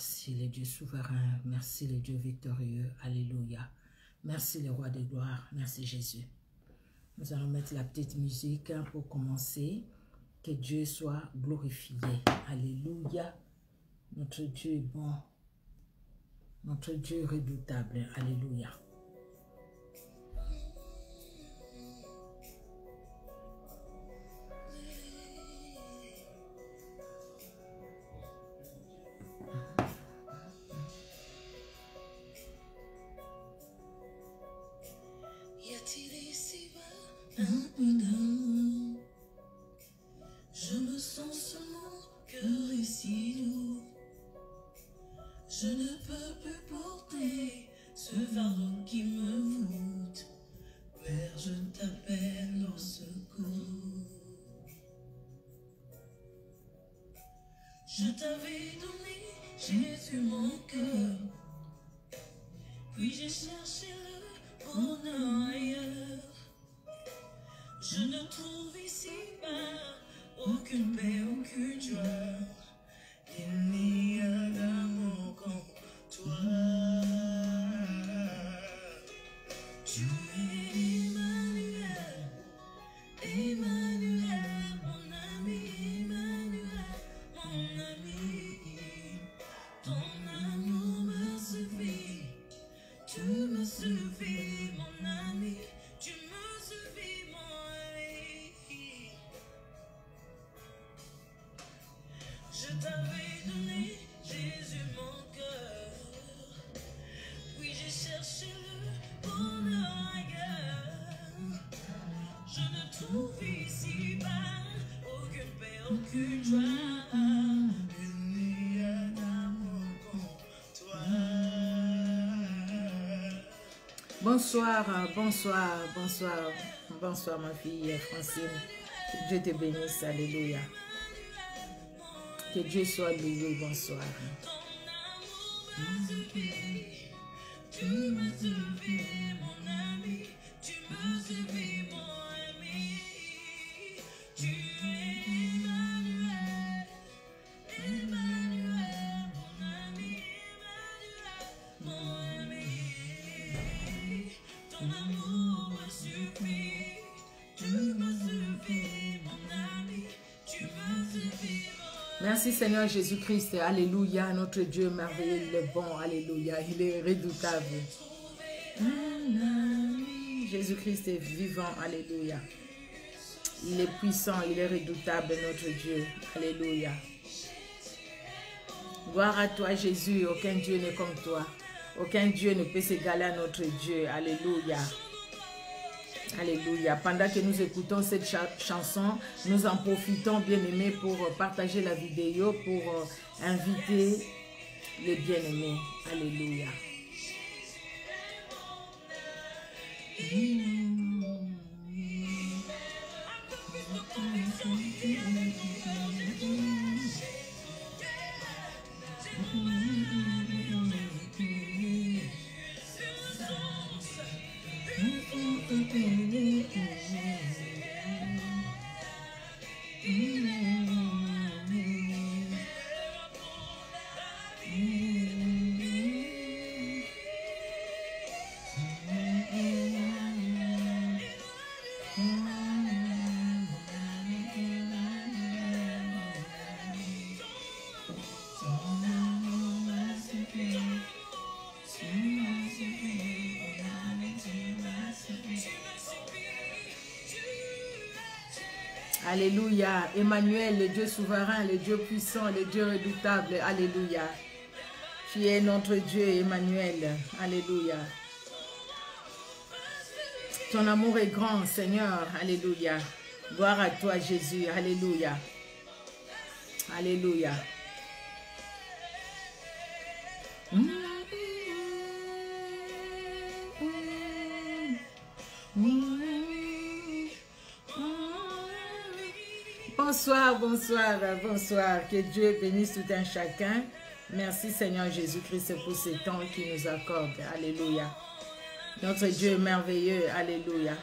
Merci le Dieu souverain, merci le Dieu victorieux, alléluia. Merci le roi de gloire, merci Jésus. Nous allons mettre la petite musique pour commencer. Que Dieu soit glorifié, alléluia. Notre Dieu est bon, notre Dieu est redoutable, alléluia. Je me sens seulement cœur et si lourd. Je ne peux plus porter ce fardeau qui me voûte. Père, je t'appelle au secours. Je t'avais donné, Jésus, mon cœur. Puis j'ai cherché le bonheur ailleurs. Je ne trouve ici-bas aucune paix, aucune joie. Il n'y a d'amour qu'en toi. Tu es Emmanuel, Emmanuel, mon ami, Emmanuel, mon ami. Ton amour me suffit, tu me suffis, mon ami. Tu me suffis, mon ami. Je t'avais donné, Jésus, mon cœur. Puis j'ai cherché le bonheur ailleurs. Je ne trouve ici-bas aucune paix, aucune joie. Il n'y a d'amour qu'en toi. Bonsoir, bonsoir, bonsoir, bonsoir ma fille Francine. Que Dieu te bénisse, alléluia. Que Dieu soit loué, bonsoir. Tu me suffis, mon ami, tu me suffis, mon ami. Tu es Emmanuel, Emmanuel, mon ami, Emmanuel, mon ami. Ton amour me suffit, tu me suffis, mon ami, tu me suffis, mon ami. Merci Seigneur Jésus-Christ, alléluia, notre Dieu merveilleux, il est bon, alléluia, il est redoutable. Jésus-Christ est vivant, alléluia. Il est puissant, il est redoutable, notre Dieu, alléluia. Gloire à toi Jésus, aucun Dieu n'est comme toi. Aucun Dieu ne peut s'égaler à notre Dieu, alléluia. Alléluia. Pendant que nous écoutons cette chanson, nous en profitons, bien-aimés, pour partager la vidéo, pour inviter les bien-aimés. Alléluia. Alléluia. Emmanuel, le Dieu souverain, le Dieu puissant, le Dieu redoutable. Alléluia. Tu es notre Dieu, Emmanuel. Alléluia. Ton amour est grand, Seigneur. Alléluia. Gloire à toi, Jésus. Alléluia. Alléluia. Bonsoir, bonsoir, bonsoir. Que Dieu bénisse tout un chacun. Merci Seigneur Jésus-Christ pour ce temps qu'il nous accorde. Alléluia. Notre Dieu est merveilleux. Alléluia.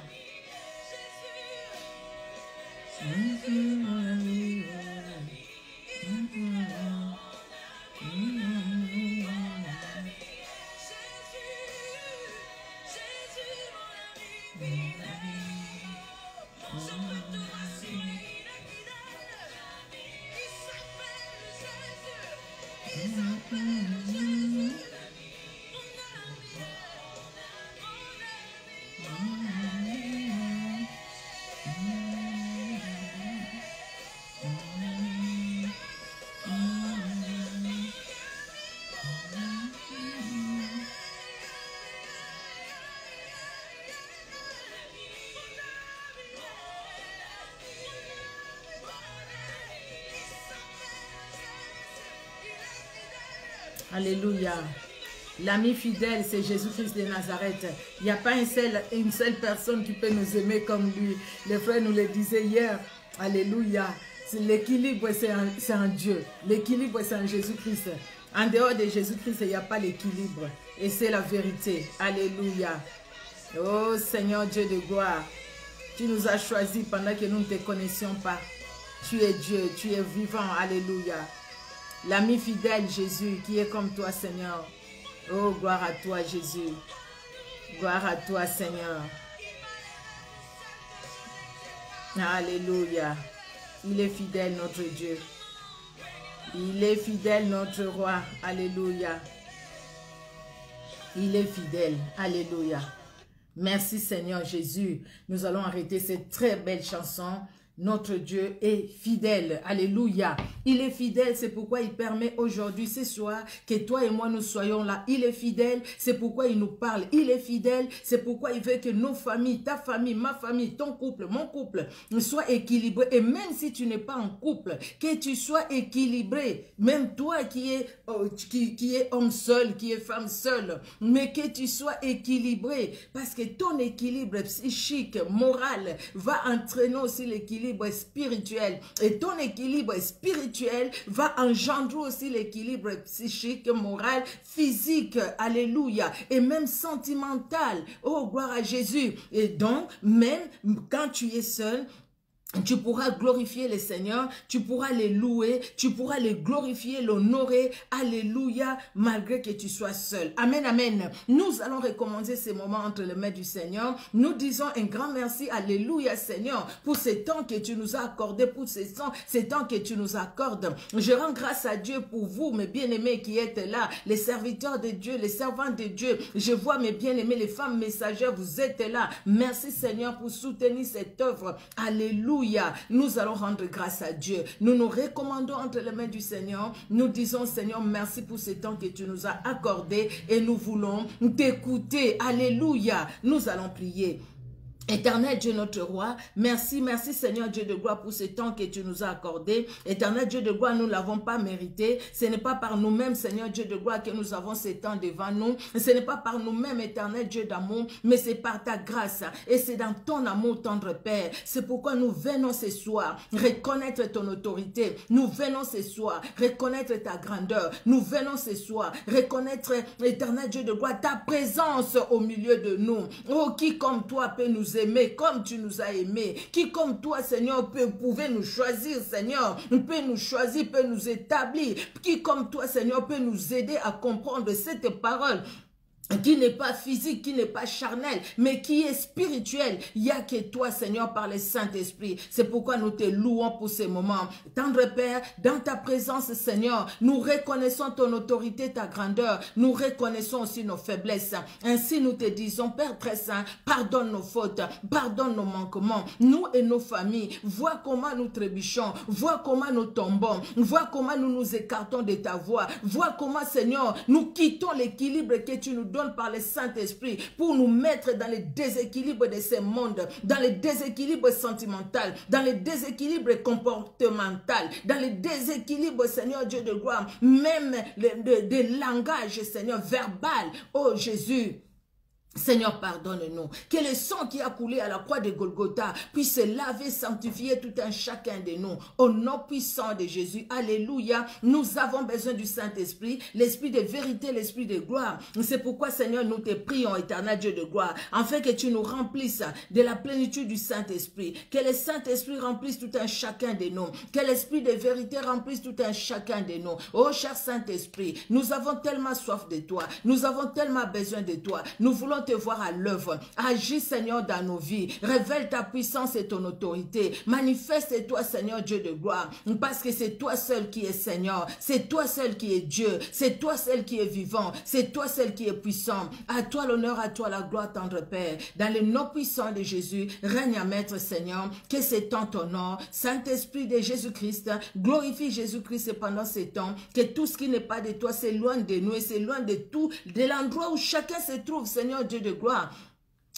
Alléluia. L'ami fidèle, c'est Jésus-Christ de Nazareth. Il n'y a pas une seule personne qui peut nous aimer comme lui. Les frères nous le disaient hier. Alléluia. L'équilibre, c'est en Dieu. L'équilibre, c'est en Jésus-Christ. En dehors de Jésus-Christ, il n'y a pas l'équilibre. Et c'est la vérité. Alléluia. Oh Seigneur Dieu de gloire, tu nous as choisis pendant que nous ne te connaissions pas. Tu es Dieu, tu es vivant. Alléluia. L'ami fidèle Jésus qui est comme toi Seigneur. Oh gloire à toi Jésus. Gloire à toi Seigneur. Alléluia. Il est fidèle notre Dieu. Il est fidèle notre roi. Alléluia. Il est fidèle. Alléluia. Merci Seigneur Jésus. Nous allons arrêter cette très belle chanson. Notre Dieu est fidèle. Alléluia. Il est fidèle, c'est pourquoi il permet aujourd'hui, ce soir, que toi et moi nous soyons là. Il est fidèle, c'est pourquoi il nous parle. Il est fidèle, c'est pourquoi il veut que nos familles, ta famille, ma famille, ton couple, mon couple, soient équilibrés. Et même si tu n'es pas en couple, que tu sois équilibré. Même toi qui es homme seul, qui est femme seule, mais que tu sois équilibré. Parce que ton équilibre psychique, moral, va entraîner aussi l'équilibre spirituel, et ton équilibre spirituel va engendrer aussi l'équilibre psychique, moral, physique, alléluia, et même sentimental. Oh gloire à Jésus. Et donc même quand tu es seul, tu pourras glorifier le Seigneur, tu pourras les louer, tu pourras les glorifier, l'honorer, alléluia, malgré que tu sois seul. Amen, amen. Nous allons recommencer ces moments entre les mains du Seigneur. Nous disons un grand merci, alléluia Seigneur, pour ces temps que tu nous as accordés, pour ces temps que tu nous accordes. Je rends grâce à Dieu pour vous, mes bien-aimés qui êtes là, les serviteurs de Dieu, les servants de Dieu. Je vois mes bien-aimés, les femmes messagères, vous êtes là. Merci Seigneur pour soutenir cette œuvre. Alléluia. Nous allons rendre grâce à Dieu. Nous nous recommandons entre les mains du Seigneur. Nous disons Seigneur, merci pour ce temps que tu nous as accordé et nous voulons t'écouter. Alléluia. Nous allons prier. Éternel Dieu notre roi, merci, merci Seigneur Dieu de gloire pour ce temps que tu nous as accordé. Éternel Dieu de gloire, nous ne l'avons pas mérité. Ce n'est pas par nous-mêmes Seigneur Dieu de gloire que nous avons ce temps devant nous. Ce n'est pas par nous-mêmes Éternel Dieu d'amour, mais c'est par ta grâce. Et c'est dans ton amour tendre Père. C'est pourquoi nous venons ce soir reconnaître ton autorité. Nous venons ce soir reconnaître ta grandeur. Nous venons ce soir reconnaître Éternel Dieu de gloire ta présence au milieu de nous. Oh, qui comme toi peut nous aimer comme tu nous as aimés, qui comme toi Seigneur pouvait nous choisir Seigneur, peut nous choisir, peut nous établir, qui comme toi Seigneur peut nous aider à comprendre cette parole qui n'est pas physique, qui n'est pas charnel, mais qui est spirituel. Il n'y a que toi, Seigneur, par le Saint-Esprit. C'est pourquoi nous te louons pour ces moments. Tendre Père, dans ta présence, Seigneur, nous reconnaissons ton autorité, ta grandeur. Nous reconnaissons aussi nos faiblesses. Ainsi, nous te disons, Père très saint, pardonne nos fautes, pardonne nos manquements. Nous et nos familles, vois comment nous trébuchons, vois comment nous tombons, vois comment nous nous écartons de ta voix, vois comment, Seigneur, nous quittons l'équilibre que tu nous donnes par le Saint-Esprit pour nous mettre dans le déséquilibre de ce monde, dans le déséquilibre sentimental, dans le déséquilibre comportemental, dans le déséquilibre, Seigneur Dieu de gloire, même de langage, Seigneur, verbal. Oh Jésus, Seigneur, pardonne-nous. Que le sang qui a coulé à la croix de Golgotha puisse laver, sanctifier tout un chacun de nous. Au nom puissant de Jésus. Alléluia. Nous avons besoin du Saint-Esprit, l'Esprit de vérité, l'Esprit de gloire. C'est pourquoi, Seigneur, nous te prions, éternel Dieu de gloire, afin que tu nous remplisses de la plénitude du Saint-Esprit. Que le Saint-Esprit remplisse tout un chacun de nous. Que l'Esprit de vérité remplisse tout un chacun de nous. Oh, cher Saint-Esprit, nous avons tellement soif de toi. Nous avons tellement besoin de toi. Nous voulons te voir à l'œuvre. Agis, Seigneur, dans nos vies. Révèle ta puissance et ton autorité. Manifeste-toi, Seigneur Dieu de gloire, parce que c'est toi seul qui es Seigneur. C'est toi seul qui es Dieu. C'est toi seul qui est vivant. C'est toi seul qui est puissant. À toi l'honneur, à toi la gloire, tendre Père. Dans le nom puissant de Jésus, règne à Maître, Seigneur, que c'est en ton nom. Saint-Esprit de Jésus-Christ, glorifie Jésus-Christ pendant ces temps, que tout ce qui n'est pas de toi s'éloigne de nous et s'éloigne de tout, de l'endroit où chacun se trouve, Seigneur Dieu de gloire.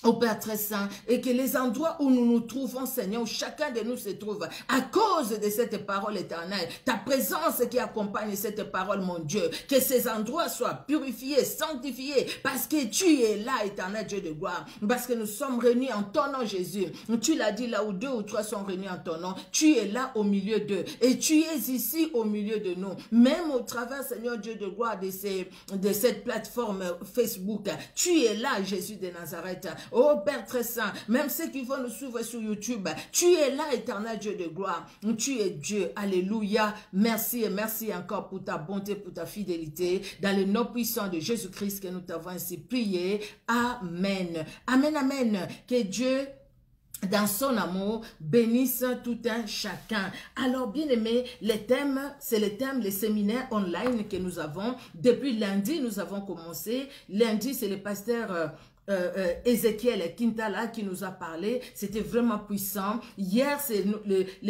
Au Père très saint, et que les endroits où nous nous trouvons, Seigneur, où chacun de nous se trouve, à cause de cette parole éternelle, ta présence qui accompagne cette parole, mon Dieu, que ces endroits soient purifiés, sanctifiés, parce que tu es là, éternel Dieu de gloire, parce que nous sommes réunis en ton nom, Jésus. Tu l'as dit, là où 2 ou 3 sont réunis en ton nom, tu es là au milieu d'eux, et tu es ici au milieu de nous, même au travers, Seigneur Dieu de gloire, de cette plateforme Facebook, tu es là, Jésus de Nazareth. Oh Père très saint, même ceux qui vont nous suivre sur YouTube, tu es là, éternel Dieu de gloire. Tu es Dieu. Alléluia. Merci et merci encore pour ta bonté, pour ta fidélité. Dans le nom puissant de Jésus-Christ que nous t'avons ainsi prié. Amen. Amen, amen. Que Dieu, dans son amour, bénisse tout un chacun. Alors, bien aimé, les thèmes, c'est les thèmes, les séminaires online que nous avons. Depuis lundi, nous avons commencé. Lundi, c'est le pasteur Ézéchiel Quintala qui nous a parlé. C'était vraiment puissant. Hier, c'est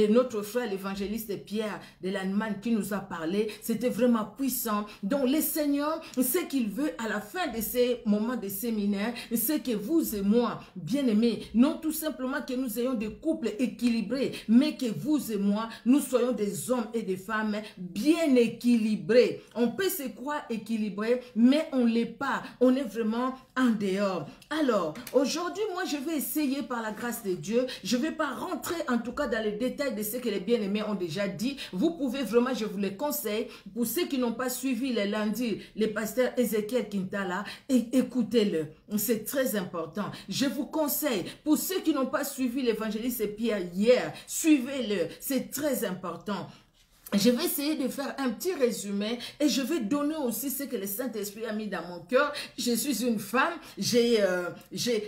notre frère l'évangéliste Pierre de l'Allemagne qui nous a parlé. C'était vraiment puissant. Donc le Seigneur, ce qu'il veut à la fin de ces moments de séminaire, c'est que vous et moi, bien-aimés, non tout simplement que nous ayons des couples équilibrés, mais que vous et moi, nous soyons des hommes et des femmes bien équilibrés. On peut se croire équilibrés, mais on ne l'est pas. On est vraiment en dehors. Alors, aujourd'hui, moi, je vais essayer par la grâce de Dieu, je ne vais pas rentrer en tout cas dans les détails de ce que les bien-aimés ont déjà dit. Vous pouvez vraiment, je vous le conseille, pour ceux qui n'ont pas suivi les lundis, les pasteurs Ézéchiel Quintala, écoutez-le. C'est très important. Je vous conseille, pour ceux qui n'ont pas suivi l'évangéliste Pierre hier, suivez-le. C'est très important. Je vais essayer de faire un petit résumé et je vais donner aussi ce que le Saint-Esprit a mis dans mon cœur. Je suis une femme, il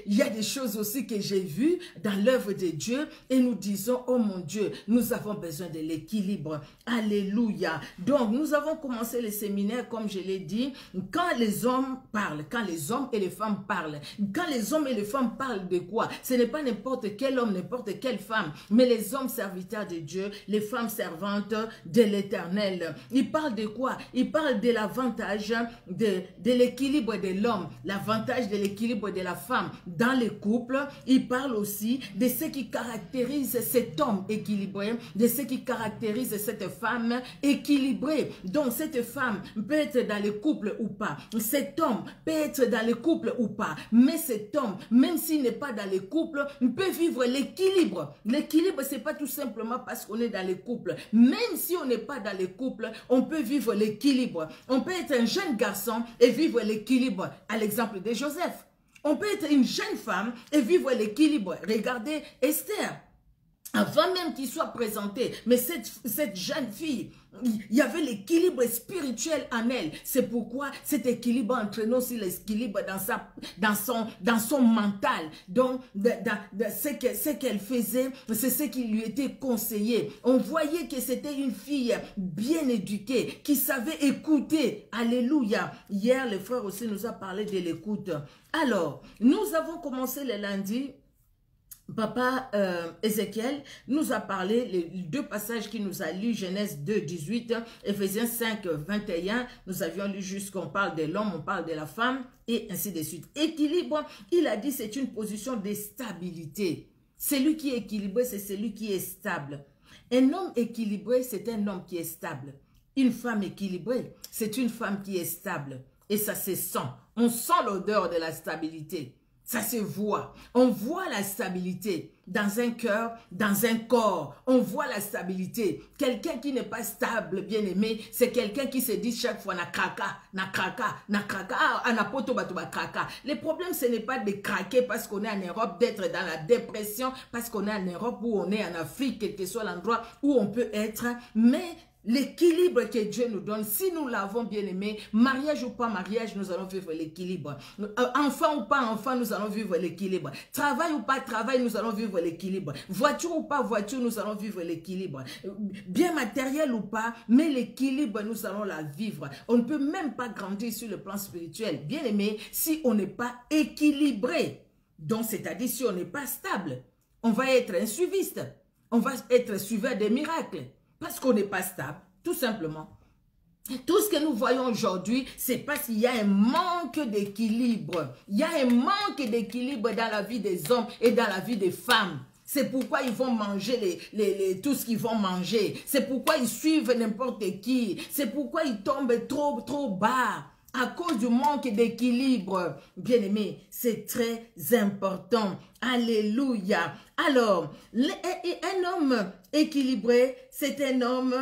y a des choses aussi que j'ai vues dans l'œuvre de Dieu et nous disons, oh mon Dieu, nous avons besoin de l'équilibre. Alléluia. Donc, nous avons commencé le séminaire, comme je l'ai dit, quand les hommes parlent, quand les hommes et les femmes parlent. Quand les hommes et les femmes parlent de quoi? Ce n'est pas n'importe quel homme, n'importe quelle femme, mais les hommes serviteurs de Dieu, les femmes servantes de l'Éternel. Il parle de quoi? Il parle de l'avantage de l'équilibre de l'homme, l'avantage de l'équilibre de la femme dans les couples. Il parle aussi de ce qui caractérise cet homme équilibré, de ce qui caractérise cette femme équilibrée. Donc cette femme peut être dans le couple ou pas. Cet homme peut être dans le couple ou pas. Mais cet homme, même s'il n'est pas dans le couple, peut vivre l'équilibre. L'équilibre, c'est pas tout simplement parce qu'on est dans le couple. Même si on n'est pas dans le couple, on peut vivre l'équilibre. On peut être un jeune garçon et vivre l'équilibre. À l'exemple de Joseph. On peut être une jeune femme et vivre l'équilibre. Regardez Esther. Avant même qu'il soit présenté, mais cette jeune fille, il y avait l'équilibre spirituel en elle. C'est pourquoi cet équilibre entraîne aussi l'équilibre dans son mental. Donc, ce qu'elle faisait, c'est ce qui lui était conseillé. On voyait que c'était une fille bien éduquée, qui savait écouter. Alléluia. Hier, le frère aussi nous a parlé de l'écoute. Alors, nous avons commencé le lundi. Papa Ézéchiel nous a parlé, les 2 passages qu'il nous a lus, Genèse 2, 18, Éphésiens 5, 21, nous avions lu jusqu'on parle de l'homme, on parle de la femme, et ainsi de suite. Équilibre, il a dit, c'est une position de stabilité. Celui qui est équilibré, c'est celui qui est stable. Un homme équilibré, c'est un homme qui est stable. Une femme équilibrée, c'est une femme qui est stable. Et ça se sent. On sent l'odeur de la stabilité. Ça se voit. On voit la stabilité dans un cœur, dans un corps. On voit la stabilité. Quelqu'un qui n'est pas stable, bien aimé, c'est quelqu'un qui se dit chaque fois na kraka, na kraka, na kraka, anapoto batuba kraka. Le problème, ce n'est pas de craquer parce qu'on est en Europe, d'être dans la dépression, parce qu'on est en Europe ou on est en Afrique, quel que soit l'endroit où on peut être, mais L'équilibre que Dieu nous donne, si nous l'avons bien aimé, mariage ou pas mariage, nous allons vivre l'équilibre. Enfant ou pas enfant, nous allons vivre l'équilibre. Travail ou pas travail, nous allons vivre l'équilibre. Voiture ou pas voiture, nous allons vivre l'équilibre. Bien matériel ou pas, mais l'équilibre, nous allons la vivre. On ne peut même pas grandir sur le plan spirituel, bien aimé, si on n'est pas équilibré. Donc, c'est-à-dire si on n'est pas stable, on va être un suiviste. On va être suiveur des miracles. Parce qu'on n'est pas stable, tout simplement. Tout ce que nous voyons aujourd'hui, c'est parce qu'il y a un manque d'équilibre. Il y a un manque d'équilibre dans la vie des hommes et dans la vie des femmes. C'est pourquoi ils vont manger tout ce qu'ils vont manger. C'est pourquoi ils suivent n'importe qui. C'est pourquoi ils tombent trop bas. À cause du manque d'équilibre. Bien-aimé, c'est très important. Alléluia. Alors, un homme équilibré, c'est un homme,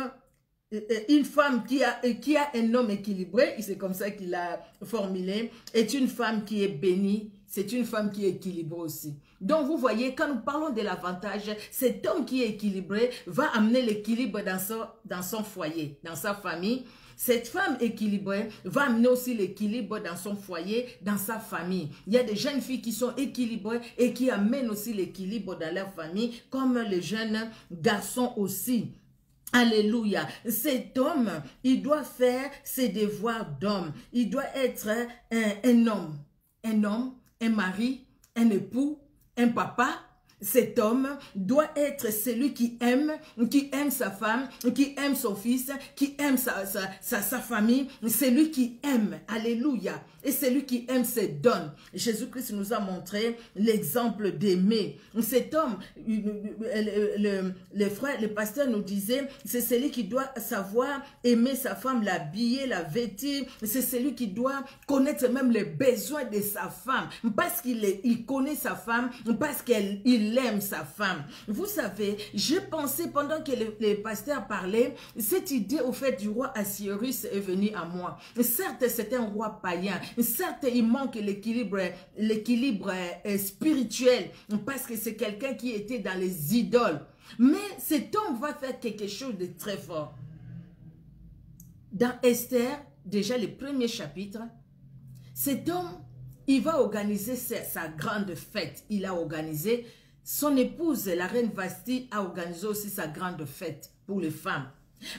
une femme qui a un homme équilibré, c'est comme ça qu'il a formulé, est une femme qui est bénie, c'est une femme qui est équilibrée aussi. Donc, vous voyez, quand nous parlons de l'avantage, cet homme qui est équilibré va amener l'équilibre dans son foyer, dans sa famille. Cette femme équilibrée va amener aussi l'équilibre dans son foyer, dans sa famille. Il y a des jeunes filles qui sont équilibrées et qui amènent aussi l'équilibre dans leur famille, comme les jeunes garçons aussi. Alléluia. Cet homme, il doit faire ses devoirs d'homme. Il doit être un homme, un mari, un époux, un papa. Cet homme doit être celui qui aime sa femme, qui aime son fils, qui aime sa famille, celui qui aime, alléluia, et celui qui aime se donne. Jésus-Christ nous a montré l'exemple d'aimer. Cet homme, les frères, les pasteurs nous disaient, c'est celui qui doit savoir aimer sa femme, l'habiller, la vêtir, c'est celui qui doit connaître même les besoins de sa femme, parce qu'il connaît sa femme, parce qu'il aime sa femme. Vous savez, j'ai pensé pendant que les pasteurs parlaient, cette idée au fait du roi Assuérus est venue à moi. Certes, c'est un roi païen. Certes, il manque l'équilibre spirituel parce que c'est quelqu'un qui était dans les idoles. Mais cet homme va faire quelque chose de très fort. Dans Esther, déjà le premier chapitre, cet homme, il va organiser sa grande fête. Il a organisé. Son épouse, la reine Vasti, a organisé aussi sa grande fête pour les femmes.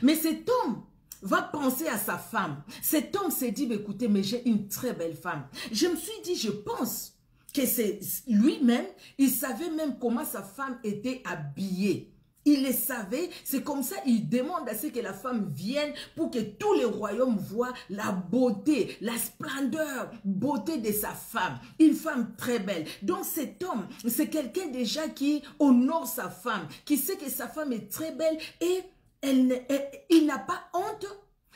Mais cet homme va penser à sa femme. Cet homme s'est dit, écoutez, mais j'ai une très belle femme. Je me suis dit, je pense que c'est lui-même, il savait même comment sa femme était habillée. Il le savait, c'est comme ça, il demande à ce que la femme vienne pour que tous les royaumes voient la beauté, la splendeur, beauté de sa femme. Une femme très belle. Donc cet homme, c'est quelqu'un déjà qui honore sa femme, qui sait que sa femme est très belle et il n'a pas honte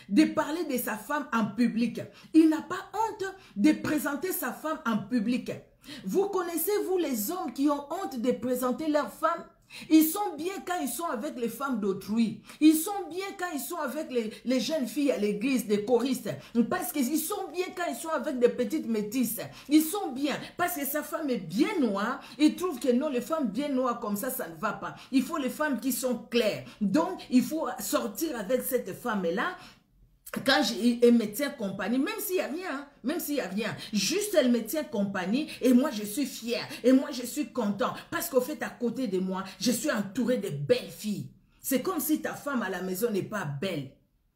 de parler de sa femme en public. Il n'a pas honte de présenter sa femme en public. Vous connaissez, vous, les hommes qui ont honte de présenter leur femme? Ils sont bien quand ils sont avec les femmes d'autrui. Ils sont bien quand ils sont avec les jeunes filles à l'église, des choristes. Parce qu'ils sont bien quand ils sont avec des petites métisses. Ils sont bien parce que sa femme est bien noire. Ils trouvent que non, les femmes bien noires comme ça ne va pas. Il faut les femmes qui sont claires. Donc, il faut sortir avec cette femme-là. Quand elle me tient compagnie, même s'il n'y a rien, juste elle me tient compagnie et moi je suis fière et moi je suis content parce qu'au fait à côté de moi, je suis entourée de belles filles. C'est comme si ta femme à la maison n'est pas belle.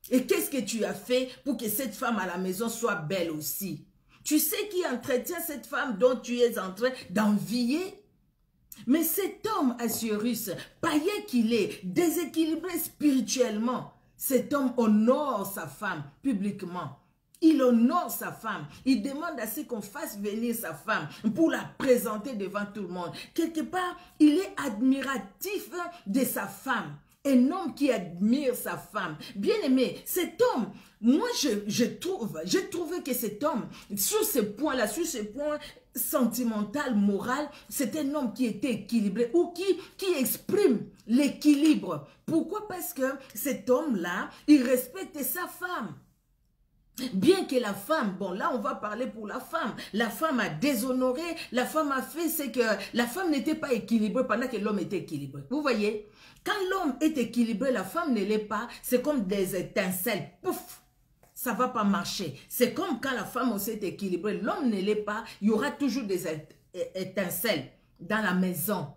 Et qu'est-ce que tu as fait pour que cette femme à la maison soit belle aussi? Tu sais qui entretient cette femme dont tu es en train d'envier? Mais cet homme Assuérus, païen qu'il est, déséquilibré spirituellement, cet homme honore sa femme publiquement. Il honore sa femme. Il demande à ce qu'on fasse venir sa femme pour la présenter devant tout le monde. Quelque part, il est admiratif de sa femme. Un homme qui admire sa femme. Bien aimé, cet homme, moi j'ai trouvé que cet homme, sur ce point-là, sur ce point sentimental, moral, c'est un homme qui était équilibré ou qui exprime l'équilibre. Pourquoi? Parce que cet homme-là, il respecte sa femme. Bien que la femme, bon là on va parler pour la femme a déshonoré, la femme a fait, c'est que la femme n'était pas équilibrée pendant que l'homme était équilibré. Vous voyez, quand l'homme est équilibré, la femme ne l'est pas, c'est comme des étincelles, pouf, ça va pas marcher. C'est comme quand la femme aussi est équilibrée, l'homme ne l'est pas, il y aura toujours des étincelles dans la maison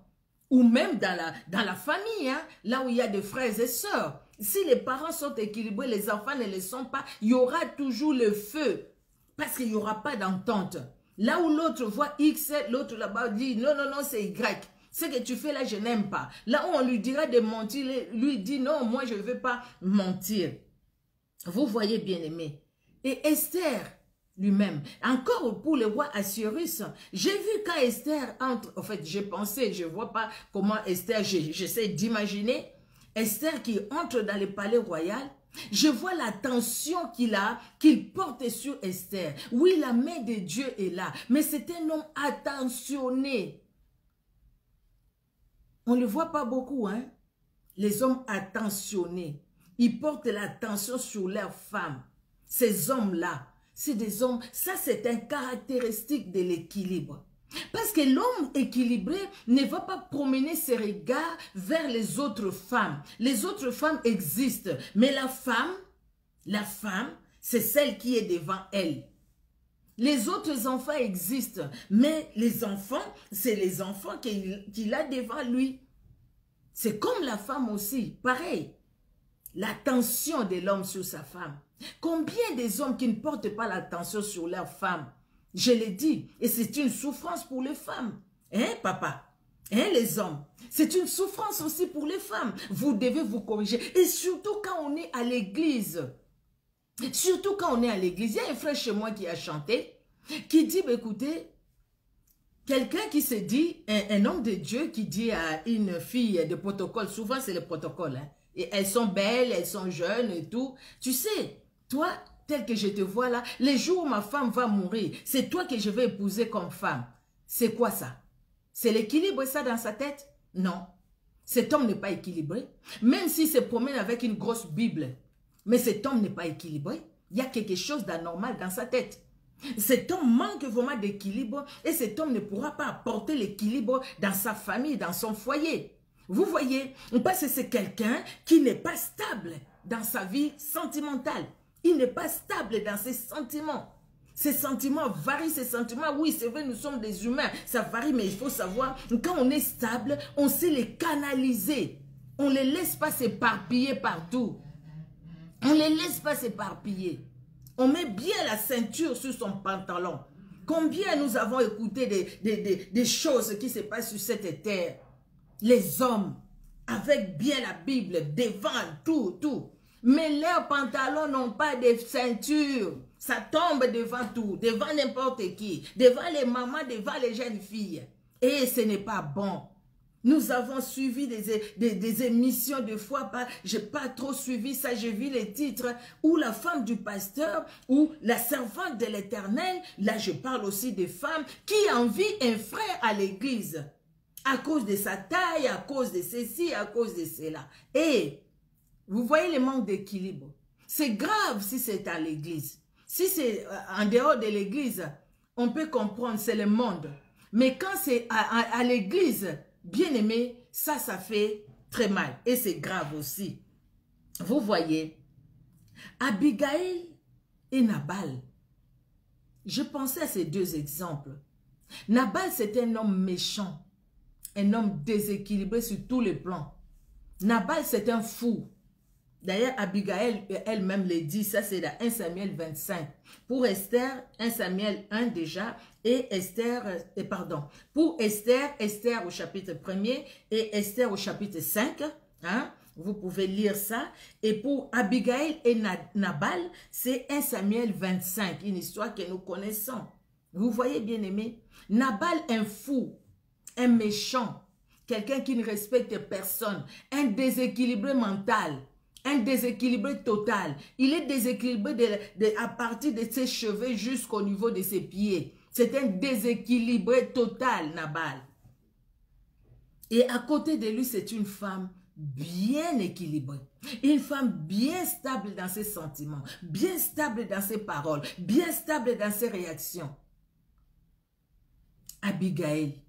ou même dans la famille, hein, là où il y a des frères et sœurs. Si les parents sont équilibrés, les enfants ne le sont pas, il y aura toujours le feu. Parce qu'il n'y aura pas d'entente. Là où l'autre voit X, l'autre là-bas dit non, non, non, c'est Y. Ce que tu fais là, je n'aime pas. Là où on lui dira de mentir, lui dit non, moi je ne veux pas mentir. Vous voyez bien aimé. Et Esther lui-même, encore pour le roi Assuérus, j'ai vu quand Esther entre, en fait j'ai pensé, je ne vois pas comment Esther, j'essaie d'imaginer, Esther qui entre dans le palais royal, je vois la tension qu'il porte sur Esther. Oui, la main de Dieu est là, mais c'est un homme attentionné. On ne le voit pas beaucoup, hein? Les hommes attentionnés, ils portent l'attention sur leurs femmes. Ces hommes-là, c'est des hommes, ça c'est une caractéristique de l'équilibre. Parce que l'homme équilibré ne va pas promener ses regards vers les autres femmes. Les autres femmes existent, mais la femme, c'est celle qui est devant elle. Les autres enfants existent, mais les enfants, c'est les enfants qu'il a devant lui. C'est comme la femme aussi, pareil. L'attention de l'homme sur sa femme. Combien des hommes qui ne portent pas l'attention sur leur femme? Je l'ai dit, et c'est une souffrance pour les femmes. Hein, papa? Hein, les hommes? C'est une souffrance aussi pour les femmes. Vous devez vous corriger. Et surtout quand on est à l'église. Surtout quand on est à l'église. Il y a un frère chez moi qui a chanté, qui dit, bah, écoutez, quelqu'un qui se dit, un homme de Dieu qui dit à une fille de protocole, souvent c'est le protocole, hein, et elles sont belles, elles sont jeunes et tout. Tu sais, toi, tel que je te vois là, les jours où ma femme va mourir, c'est toi que je vais épouser comme femme. C'est quoi ça? C'est l'équilibre ça dans sa tête? Non. Cet homme n'est pas équilibré. Même s'il se promène avec une grosse Bible, mais cet homme n'est pas équilibré. Il y a quelque chose d'anormal dans sa tête. Cet homme manque vraiment d'équilibre et cet homme ne pourra pas apporter l'équilibre dans sa famille, dans son foyer. Vous voyez, parce que c'est quelqu'un qui n'est pas stable dans sa vie sentimentale. Il n'est pas stable dans ses sentiments. Ses sentiments varient, ses sentiments, oui, c'est vrai, nous sommes des humains, ça varie, mais il faut savoir, quand on est stable, on sait les canaliser. On ne les laisse pas s'éparpiller partout. On ne les laisse pas s'éparpiller. On met bien la ceinture sur son pantalon. Combien nous avons écouté des choses qui se passent sur cette terre. Les hommes, avec bien la Bible, devant tout. Mais leurs pantalons n'ont pas de ceinture. Ça tombe devant tout, devant n'importe qui, devant les mamans, devant les jeunes filles. Et ce n'est pas bon. Nous avons suivi des émissions de fois, je n'ai pas trop suivi ça, j'ai vu les titres, où la femme du pasteur, ou la servante de l'Éternel, là je parle aussi des femmes, qui envient un frère à l'église, à cause de sa taille, à cause de ceci, à cause de cela. Et vous voyez le manque d'équilibre. C'est grave si c'est à l'église. Si c'est en dehors de l'église, on peut comprendre, c'est le monde. Mais quand c'est à l'église, bien aimé, ça fait très mal. Et c'est grave aussi. Vous voyez, Abigail et Nabal. Je pensais à ces deux exemples. Nabal, c'est un homme méchant. Un homme déséquilibré sur tous les plans. Nabal, c'est un fou. D'ailleurs, Abigail elle-même le dit, ça c'est dans 1 Samuel 25. Pour Esther, 1 Samuel 1 déjà, et Esther, pour Esther, Esther au chapitre 1er et Esther au chapitre 5, hein, vous pouvez lire ça. Et pour Abigail et Nabal, c'est 1 Samuel 25, une histoire que nous connaissons. Vous voyez bien aimé, Nabal un fou, un méchant, quelqu'un qui ne respecte personne, un déséquilibré mental. Un déséquilibré total. Il est déséquilibré à partir de ses cheveux jusqu'au niveau de ses pieds. C'est un déséquilibré total, Nabal. Et à côté de lui, c'est une femme bien équilibrée. Une femme bien stable dans ses sentiments, bien stable dans ses paroles, bien stable dans ses réactions. Abigail.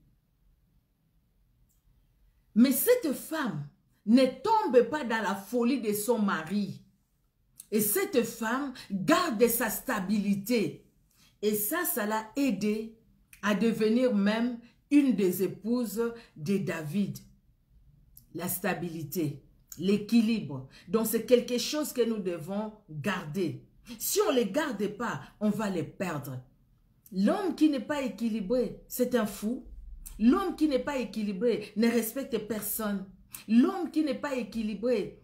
Mais cette femme ne tombe pas dans la folie de son mari. Et cette femme garde sa stabilité. Et ça l'a aidé à devenir même une des épouses de David. La stabilité, l'équilibre. Donc c'est quelque chose que nous devons garder. Si on ne les garde pas, on va les perdre. L'homme qui n'est pas équilibré, c'est un fou. L'homme qui n'est pas équilibré ne respecte personne. L'homme qui n'est pas équilibré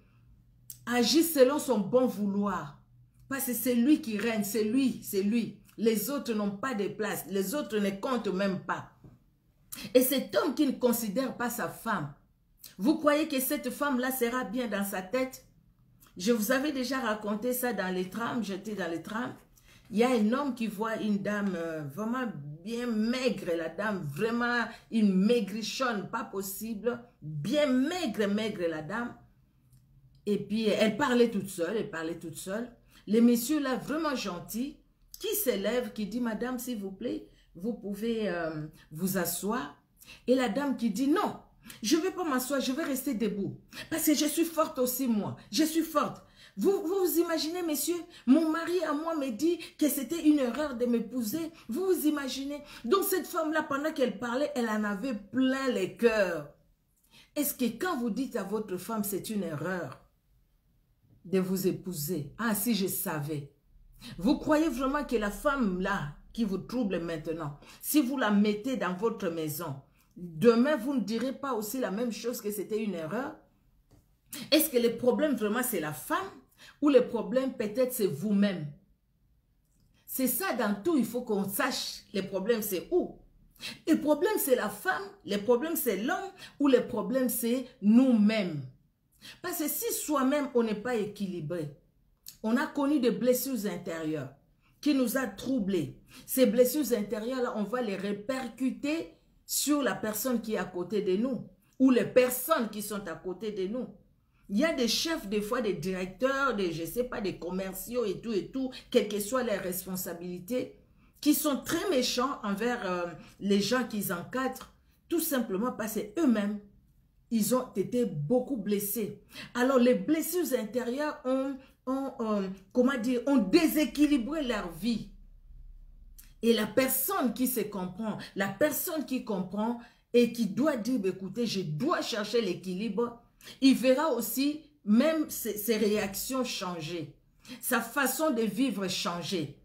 agit selon son bon vouloir. Parce que c'est lui qui règne, c'est lui, c'est lui. Les autres n'ont pas de place, les autres ne comptent même pas. Et cet homme qui ne considère pas sa femme, vous croyez que cette femme-là sera bien dans sa tête? Je vous avais déjà raconté ça dans les trams, j'étais dans les trams. Il y a un homme qui voit une dame vraiment bien maigre, la dame vraiment une maigrichonne, pas possible, bien maigre la dame. Et puis elle parlait toute seule, Le monsieur là vraiment gentil, qui s'élève, qui dit, madame s'il vous plaît, vous pouvez vous asseoir. Et la dame qui dit, non, je ne vais pas m'asseoir, je vais rester debout. Parce que je suis forte aussi moi, je suis forte. Vous imaginez, messieurs, mon mari à moi me dit que c'était une erreur de m'épouser. Vous imaginez? Donc cette femme-là, pendant qu'elle parlait, elle en avait plein les cœurs. Est-ce que quand vous dites à votre femme, c'est une erreur de vous épouser? Ah, si je savais. Vous croyez vraiment que la femme-là, qui vous trouble maintenant, si vous la mettez dans votre maison, demain, vous ne direz pas aussi la même chose que c'était une erreur? Est-ce que le problème vraiment c'est la femme ou le problème peut-être c'est vous-même? C'est ça dans tout, il faut qu'on sache le problème c'est où. Le problème c'est la femme, le problème c'est l'homme ou le problème c'est nous-mêmes. Parce que si soi-même on n'est pas équilibré, on a connu des blessures intérieures qui nous a troublés. Ces blessures intérieures-là, on va les répercuter sur la personne qui est à côté de nous ou les personnes qui sont à côté de nous. Il y a des chefs, des fois des directeurs, je ne sais pas, des commerciaux et tout, quelles que soient leurs responsabilités, qui sont très méchants envers les gens qu'ils encadrent, tout simplement parce qu'eux-mêmes, ils ont été beaucoup blessés. Alors, les blessures intérieures ont déséquilibré leur vie. Et la personne qui se comprend, la personne qui comprend et qui doit dire, écoutez, je dois chercher l'équilibre, il verra aussi même ses réactions changer, sa façon de vivre changer.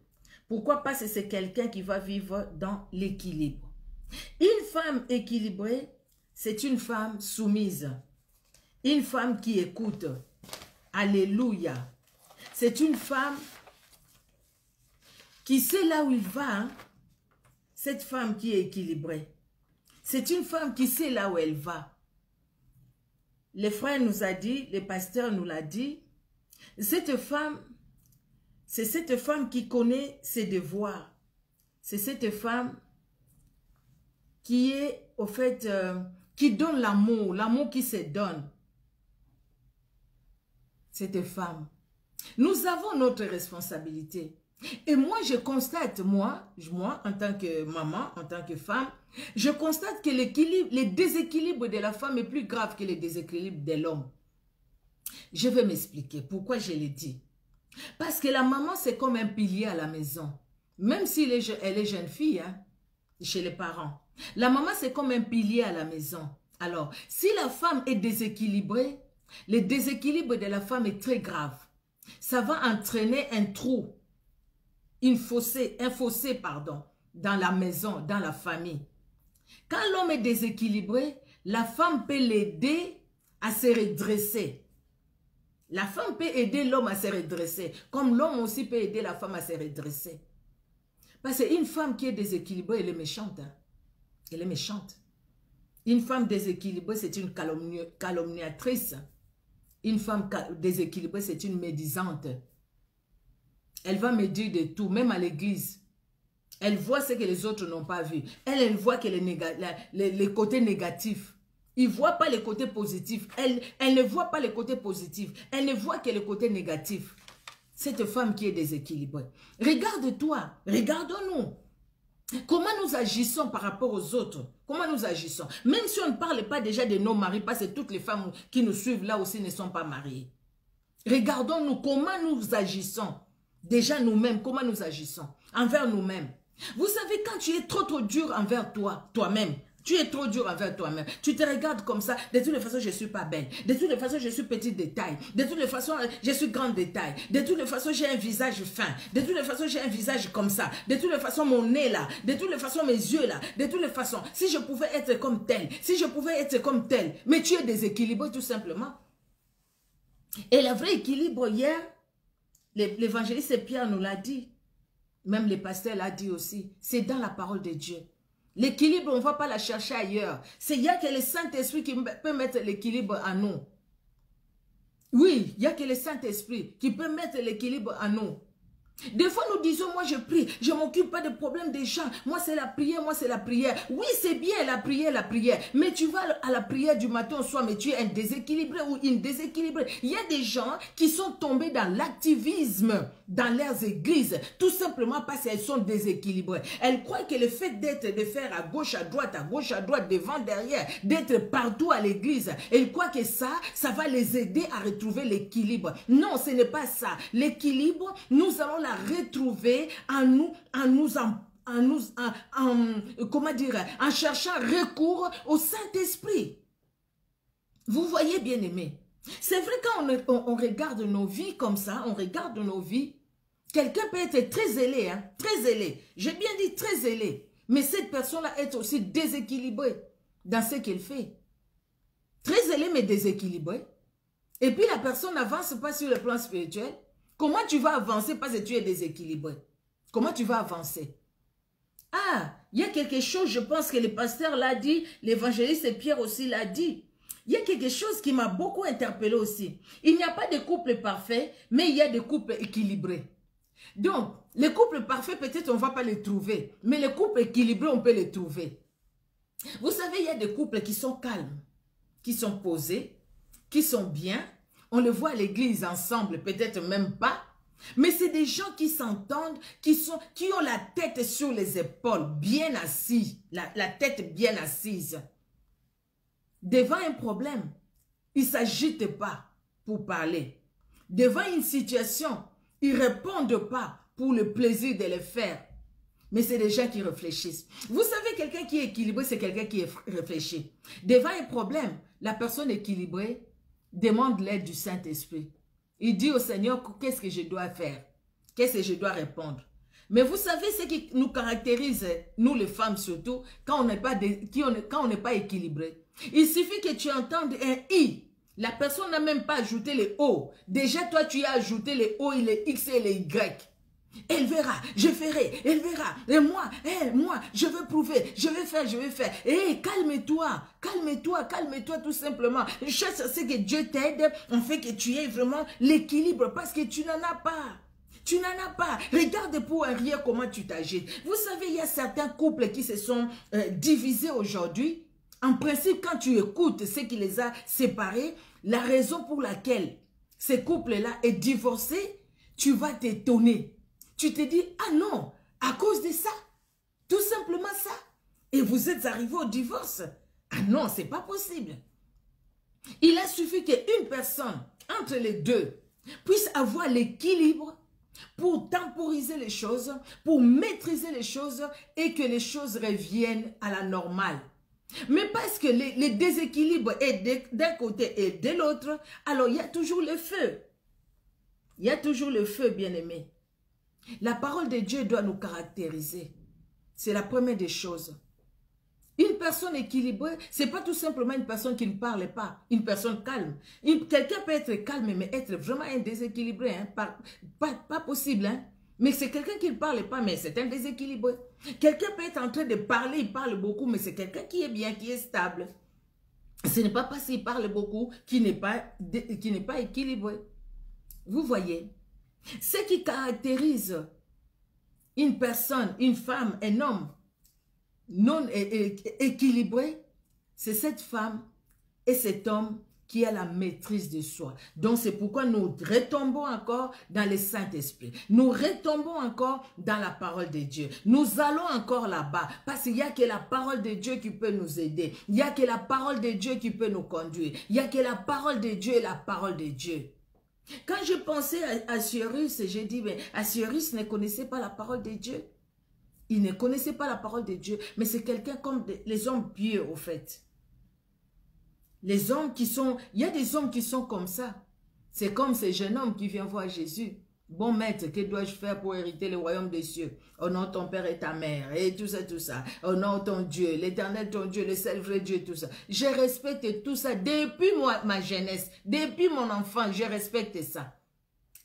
Pourquoi? Parce que c'est quelqu'un qui va vivre dans l'équilibre. Une femme équilibrée, c'est une femme soumise. Une femme qui écoute. Alléluia. C'est une femme qui sait là où il va. Hein? Cette femme qui est équilibrée. C'est une femme qui sait là où elle va. Le frère nous a dit, le pasteur nous l'a dit, cette femme, c'est cette femme qui connaît ses devoirs. C'est cette femme qui est, au fait, qui donne l'amour, l'amour qui se donne. Cette femme. Nous avons notre responsabilité. Et moi, je constate, moi, en tant que maman, en tant que femme, je constate que le déséquilibre de la femme est plus grave que le déséquilibre de l'homme. Je vais m'expliquer pourquoi je l'ai dit. Parce que la maman, c'est comme un pilier à la maison. Même si elle est jeune fille, hein, chez les parents. La maman, c'est comme un pilier à la maison. Alors, si la femme est déséquilibrée, le déséquilibre de la femme est très grave. Ça va entraîner un trou. Un fossé, dans la maison, dans la famille. Quand l'homme est déséquilibré, la femme peut l'aider à se redresser. La femme peut aider l'homme à se redresser, comme l'homme aussi peut aider la femme à se redresser. Parce qu'une femme qui est déséquilibrée, elle est méchante. Hein? Elle est méchante. Une femme déséquilibrée, c'est une calomniatrice. Une femme déséquilibrée, c'est une médisante. Elle va me dire de tout, même à l'église. Elle voit ce que les autres n'ont pas vu. Elle voit que les côtés négatifs. Il ne voit pas les côtés positifs. Elle ne voit pas les côtés positifs. Elle ne voit que les côtés négatifs. Cette femme qui est déséquilibrée. Regarde-toi, regardons-nous. Comment nous agissons par rapport aux autres? Comment nous agissons? Même si on ne parle pas déjà de nos maris, parce que toutes les femmes qui nous suivent là aussi ne sont pas mariées. Regardons-nous comment nous agissons. Déjà nous-mêmes, comment nous agissons envers nous-mêmes. Vous savez, quand tu es trop dur envers toi-même, tu es trop dur envers toi-même. Tu te regardes comme ça. De toutes les façons, je ne suis pas belle. De toutes les façons, je suis petite de taille. De toutes les façons, je suis grande de taille. De toutes les façons, j'ai un visage fin. De toutes les façons, j'ai un visage comme ça. De toutes les façons, mon nez là. De toutes les façons, mes yeux là. De toutes les façons, si je pouvais être comme tel. Si je pouvais être comme tel. Mais tu es déséquilibré tout simplement. Et le vrai équilibre hier, l'évangéliste Pierre nous l'a dit. Même le pasteur l'a dit aussi. C'est dans la parole de Dieu. L'équilibre, on ne va pas la chercher ailleurs. C'est il y a que le Saint-Esprit qui peut mettre l'équilibre en nous. Oui, il n'y a que le Saint-Esprit qui peut mettre l'équilibre en nous. Des fois, nous disons, moi je prie, je ne m'occupe pas des problèmes des gens. Moi, c'est la prière, moi, c'est la prière. Oui, c'est bien la prière. Mais tu vas à la prière du matin au soir, mais tu es un déséquilibré ou une déséquilibrée. Il y a des gens qui sont tombés dans l'activisme dans leurs églises, tout simplement parce qu'elles sont déséquilibrées. Elles croient que le fait de faire à gauche, à droite, devant, derrière, d'être partout à l'église, elles croient que ça va les aider à retrouver l'équilibre. Non, ce n'est pas ça. L'équilibre, nous allons la retrouver en cherchant recours au Saint-Esprit. Vous voyez, bien aimé. C'est vrai, quand on regarde nos vies comme ça, on regarde nos vies, quelqu'un peut être très zélé, hein, très zélé. J'ai bien dit très zélé. Mais cette personne-là est aussi déséquilibrée dans ce qu'elle fait. Très zélé, mais déséquilibrée. Et puis la personne n'avance pas sur le plan spirituel. Comment tu vas avancer parce que tu es déséquilibré? Comment tu vas avancer? Ah, il y a quelque chose, je pense que le pasteur l'a dit, l'évangéliste Pierre aussi l'a dit. Il y a quelque chose qui m'a beaucoup interpellé aussi. Il n'y a pas de couple parfait, mais il y a des couples équilibrés. Donc, les couples parfaits, peut-être on ne va pas les trouver, mais les couples équilibrés, on peut les trouver. Vous savez, il y a des couples qui sont calmes, qui sont posés, qui sont bien. On le voit à l'église ensemble, peut-être même pas. Mais c'est des gens qui s'entendent, qui ont la tête sur les épaules, bien assis, la tête bien assise. Devant un problème, ils ne s'agitent pas pour parler. Devant une situation, ils ne répondent pas pour le plaisir de le faire. Mais c'est des gens qui réfléchissent. Vous savez, quelqu'un qui est équilibré, c'est quelqu'un qui réfléchit. Devant un problème, la personne équilibrée demande l'aide du Saint-Esprit. Il dit au Seigneur, qu'est-ce que je dois faire? Qu'est-ce que je dois répondre? Mais vous savez ce qui nous caractérise, nous les femmes surtout, quand on n'est pas équilibré. Il suffit que tu entendes un I. La personne n'a même pas ajouté les O. Déjà, toi, tu as ajouté les O, les X et les Y. Elle verra, je ferai, elle verra. Et moi, je veux prouver, je vais faire. Et calme-toi tout simplement. Cherche à ce que Dieu t'aide, en fait que tu aies vraiment l'équilibre parce que tu n'en as pas. Tu n'en as pas. Regarde pour un rien comment tu t'agites. Vous savez, il y a certains couples qui se sont divisés aujourd'hui. En principe, quand tu écoutes ce qui les a séparés, la raison pour laquelle ce couple-là est divorcé, tu vas t'étonner. Tu te dis, ah non, à cause de ça, tout simplement ça. Et vous êtes arrivé au divorce. Ah non, c'est pas possible. Il a suffi qu'une personne, entre les deux, puisse avoir l'équilibre pour temporiser les choses, pour maîtriser les choses et que les choses reviennent à la normale. Mais parce que les déséquilibres est d'un côté et de l'autre, alors il y a toujours le feu. Il y a toujours le feu, bien-aimé. La parole de Dieu doit nous caractériser. C'est la première des choses. Une personne équilibrée, ce n'est pas tout simplement une personne qui ne parle pas, une personne calme. Quelqu'un peut être calme, mais être vraiment un déséquilibré. Hein? Pas possible. Hein? Mais c'est quelqu'un qui ne parle pas, mais c'est un déséquilibré. Quelqu'un peut être en train de parler, il parle beaucoup, mais c'est quelqu'un qui est bien, qui est stable. Ce n'est pas parce qu'il parle beaucoup qu'il n'est pas équilibré. Vous voyez, ce qui caractérise une personne, une femme, un homme non équilibré, c'est cette femme est cet homme qui a la maîtrise de soi. Donc c'est pourquoi nous retombons encore dans le Saint-Esprit. Nous retombons encore dans la parole de Dieu. Nous allons encore là-bas parce qu'il n'y a que la parole de Dieu qui peut nous aider. Il n'y a que la parole de Dieu qui peut nous conduire. Il n'y a que la parole de Dieu et la parole de Dieu. Quand je pensais à Cyrus, j'ai dit, mais Cyrus ne connaissait pas la parole de Dieu. Il ne connaissait pas la parole de Dieu, mais c'est quelqu'un comme les hommes pieux au fait. Les hommes qui sont, il y a des hommes qui sont comme ça. C'est comme ces jeunes hommes qui viennent voir Jésus. Bon maître, que dois-je faire pour hériter le royaume des cieux? Au nom de ton père et ta mère, et tout ça, tout ça. Au nom de ton Dieu, l'éternel ton Dieu, le seul vrai Dieu, tout ça. Je respecte tout ça depuis ma jeunesse, depuis mon enfant, je respecte ça.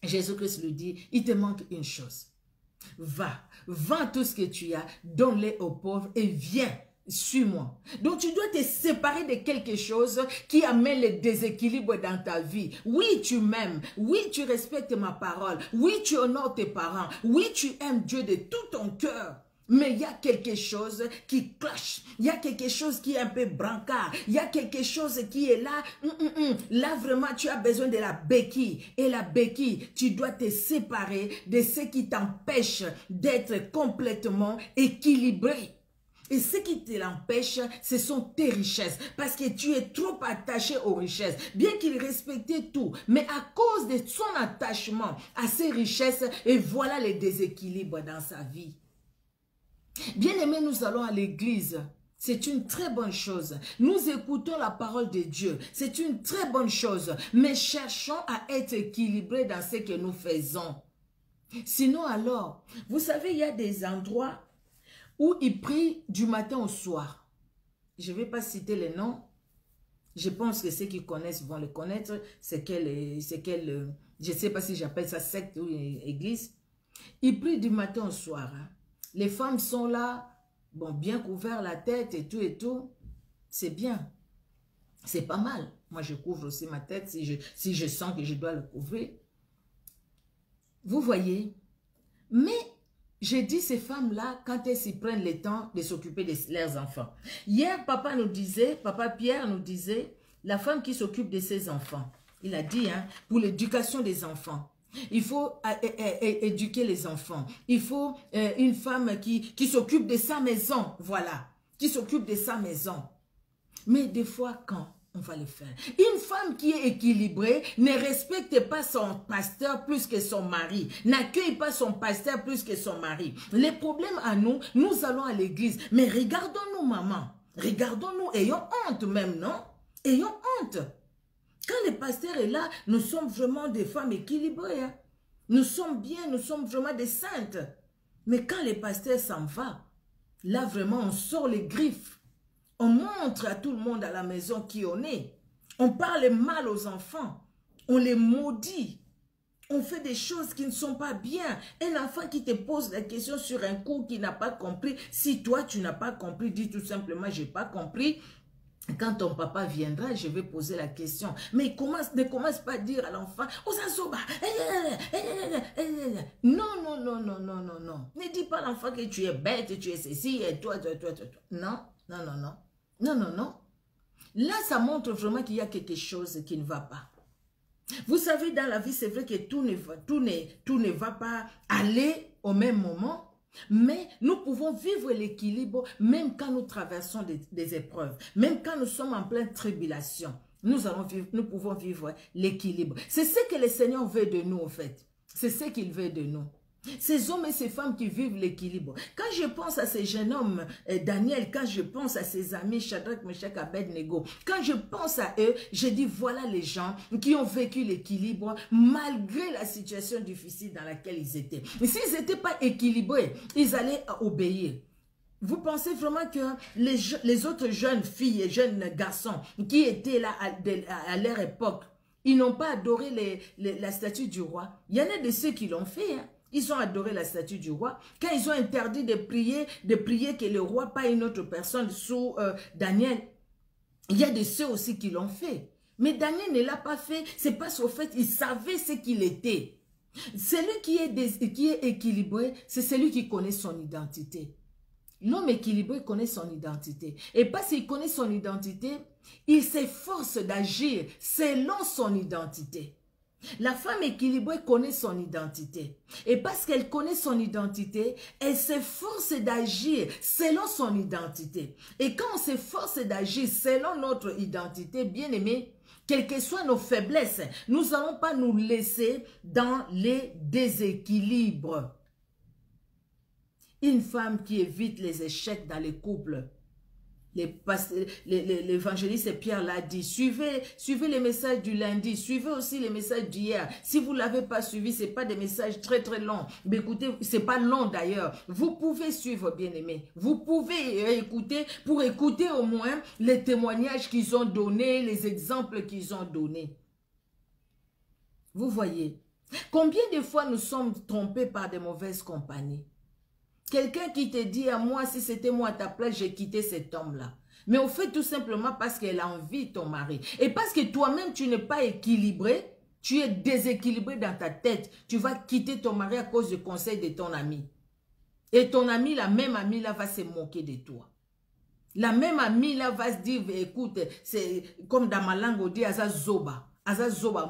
Jésus-Christ lui dit, il te manque une chose. Va, vends tout ce que tu as, donne-les aux pauvres et viens. Suis-moi. Donc, tu dois te séparer de quelque chose qui amène le déséquilibre dans ta vie. Oui, tu m'aimes. Oui, tu respectes ma parole. Oui, tu honores tes parents. Oui, tu aimes Dieu de tout ton cœur. Mais il y a quelque chose qui cloche. Il y a quelque chose qui est un peu brancard. Il y a quelque chose qui est là. Là, vraiment, tu as besoin de la béquille. Et la béquille, tu dois te séparer de ce qui t'empêche d'être complètement équilibré. Et ce qui te l'empêche, ce sont tes richesses. Parce que tu es trop attaché aux richesses. Bien qu'il respectait tout. Mais à cause de son attachement à ces richesses, et voilà les déséquilibres dans sa vie. Bien aimés, nous allons à l'église. C'est une très bonne chose. Nous écoutons la parole de Dieu. C'est une très bonne chose. Mais cherchons à être équilibrés dans ce que nous faisons. Sinon alors, vous savez, il y a des endroits où ils prient du matin au soir. Je ne vais pas citer les noms. Je pense que ceux qui connaissent vont le connaître. C'est quelle, je ne sais pas si j'appelle ça secte ou église. Ils prient du matin au soir. Hein. Les femmes sont là, bon, bien couvert la tête et tout. C'est bien. C'est pas mal. Moi, je couvre aussi ma tête si je sens que je dois le couvrir. Vous voyez? Mais j'ai dit ces femmes-là, quand elles s'y prennent le temps de s'occuper de leurs enfants. Hier, papa Pierre nous disait, la femme qui s'occupe de ses enfants. Il a dit, hein, pour l'éducation des enfants. Il faut éduquer les enfants. Il faut une femme qui s'occupe de sa maison. Voilà. Qui s'occupe de sa maison. Mais des fois, quand on va le faire? Une femme qui est équilibrée ne respecte pas son pasteur plus que son mari. N'accueille pas son pasteur plus que son mari. Les problèmes à nous, nous allons à l'église. Mais regardons-nous, maman. Regardons-nous. Ayons honte même, non? Ayons honte. Quand le pasteur est là, nous sommes vraiment des femmes équilibrées. Hein? Nous sommes bien, nous sommes vraiment des saintes. Mais quand le pasteur s'en va, là vraiment on sort les griffes. On montre à tout le monde à la maison qui on est. On parle mal aux enfants. On les maudit. On fait des choses qui ne sont pas bien. Un enfant qui te pose la question sur un coup qui n'a pas compris. Si toi tu n'as pas compris, dis tout simplement j'ai pas compris. Quand ton papa viendra, je vais poser la question. Mais ne commence pas à dire à l'enfant, non, non, non, non, non, non, non. Ne dis pas à l'enfant que tu es bête, tu es ceci, et toi. Non, non, non, non. Non, non, non. Là, ça montre vraiment qu'il y a quelque chose qui ne va pas. Vous savez, dans la vie, c'est vrai que tout ne va pas aller au même moment. Mais nous pouvons vivre l'équilibre même quand nous traversons des épreuves. Même quand nous sommes en pleine tribulation. Nous pouvons vivre l'équilibre. C'est ce que le Seigneur veut de nous en fait. C'est ce qu'il veut de nous. Ces hommes et ces femmes qui vivent l'équilibre. Quand je pense à ces jeunes hommes, Daniel, quand je pense à ses amis, Shadrach, Meshach, Abednego, quand je pense à eux, je dis voilà les gens qui ont vécu l'équilibre malgré la situation difficile dans laquelle ils étaient. Mais s'ils n'étaient pas équilibrés, ils allaient obéir. Vous pensez vraiment que les autres jeunes filles et jeunes garçons qui étaient là à leur époque, ils n'ont pas adoré la statue du roi? Il y en a de ceux qui l'ont fait, hein. Ils ont adoré la statue du roi. Quand ils ont interdit de prier que le roi, pas une autre personne sous Daniel, il y a de ceux aussi qui l'ont fait. Mais Daniel ne l'a pas fait. C'est parce qu'au fait, il savait ce qu'il était. Celui qui est équilibré, c'est celui qui connaît son identité. L'homme équilibré connaît son identité. Et parce qu'il connaît son identité, il s'efforce d'agir selon son identité. La femme équilibrée connaît son identité. Et parce qu'elle connaît son identité, elle s'efforce d'agir selon son identité. Et quand on s'efforce d'agir selon notre identité, bien aimé, quelles que soient nos faiblesses, nous n'allons pas nous laisser dans les déséquilibres. Une femme qui évite les échecs dans les couples. L'évangéliste Pierre l'a dit, suivez les messages du lundi, suivez aussi les messages d'hier. Si vous ne l'avez pas suivi, ce n'est pas des messages très très longs. Mais écoutez, ce n'est pas long d'ailleurs. Vous pouvez suivre, bien-aimés. Vous pouvez écouter pour écouter au moins les témoignages qu'ils ont donnés, les exemples qu'ils ont donnés. Vous voyez, combien de fois nous sommes trompés par des mauvaises compagnies? Quelqu'un qui te dit à moi, si c'était moi à ta place, j'ai quitté cet homme-là. Mais on fait tout simplement parce qu'elle a envie, ton mari. Et parce que toi-même, tu n'es pas équilibré, tu es déséquilibré dans ta tête. Tu vas quitter ton mari à cause du conseil de ton ami. Et ton ami, la même amie là, va se moquer de toi. La même amie là va se dire, écoute, c'est comme dans ma langue, on dit, Aza Zoba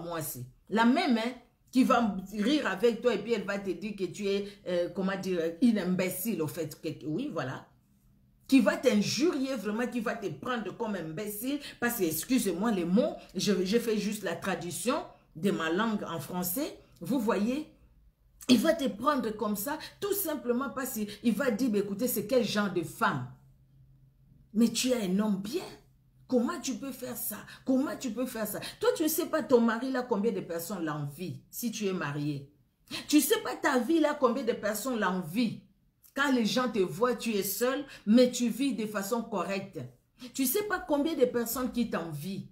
moi c'est. La même, hein, qui va rire avec toi et puis elle va te dire que tu es, comment dire, une imbécile au fait. Oui, voilà. Qui va t'injurier vraiment, qui va te prendre comme imbécile. Parce que, excusez-moi les mots, je fais juste la traduction de ma langue en français. Vous voyez, il va te prendre comme ça, tout simplement parce qu'il va dire, écoutez, c'est quel genre de femme? Mais tu es un homme bien. Comment tu peux faire ça? Comment tu peux faire ça? Toi, tu ne sais pas ton mari là combien de personnes l'envient si tu es marié. Tu ne sais pas ta vie là combien de personnes l'envient. Quand les gens te voient, tu es seul, mais tu vis de façon correcte. Tu ne sais pas combien de personnes qui t'envient.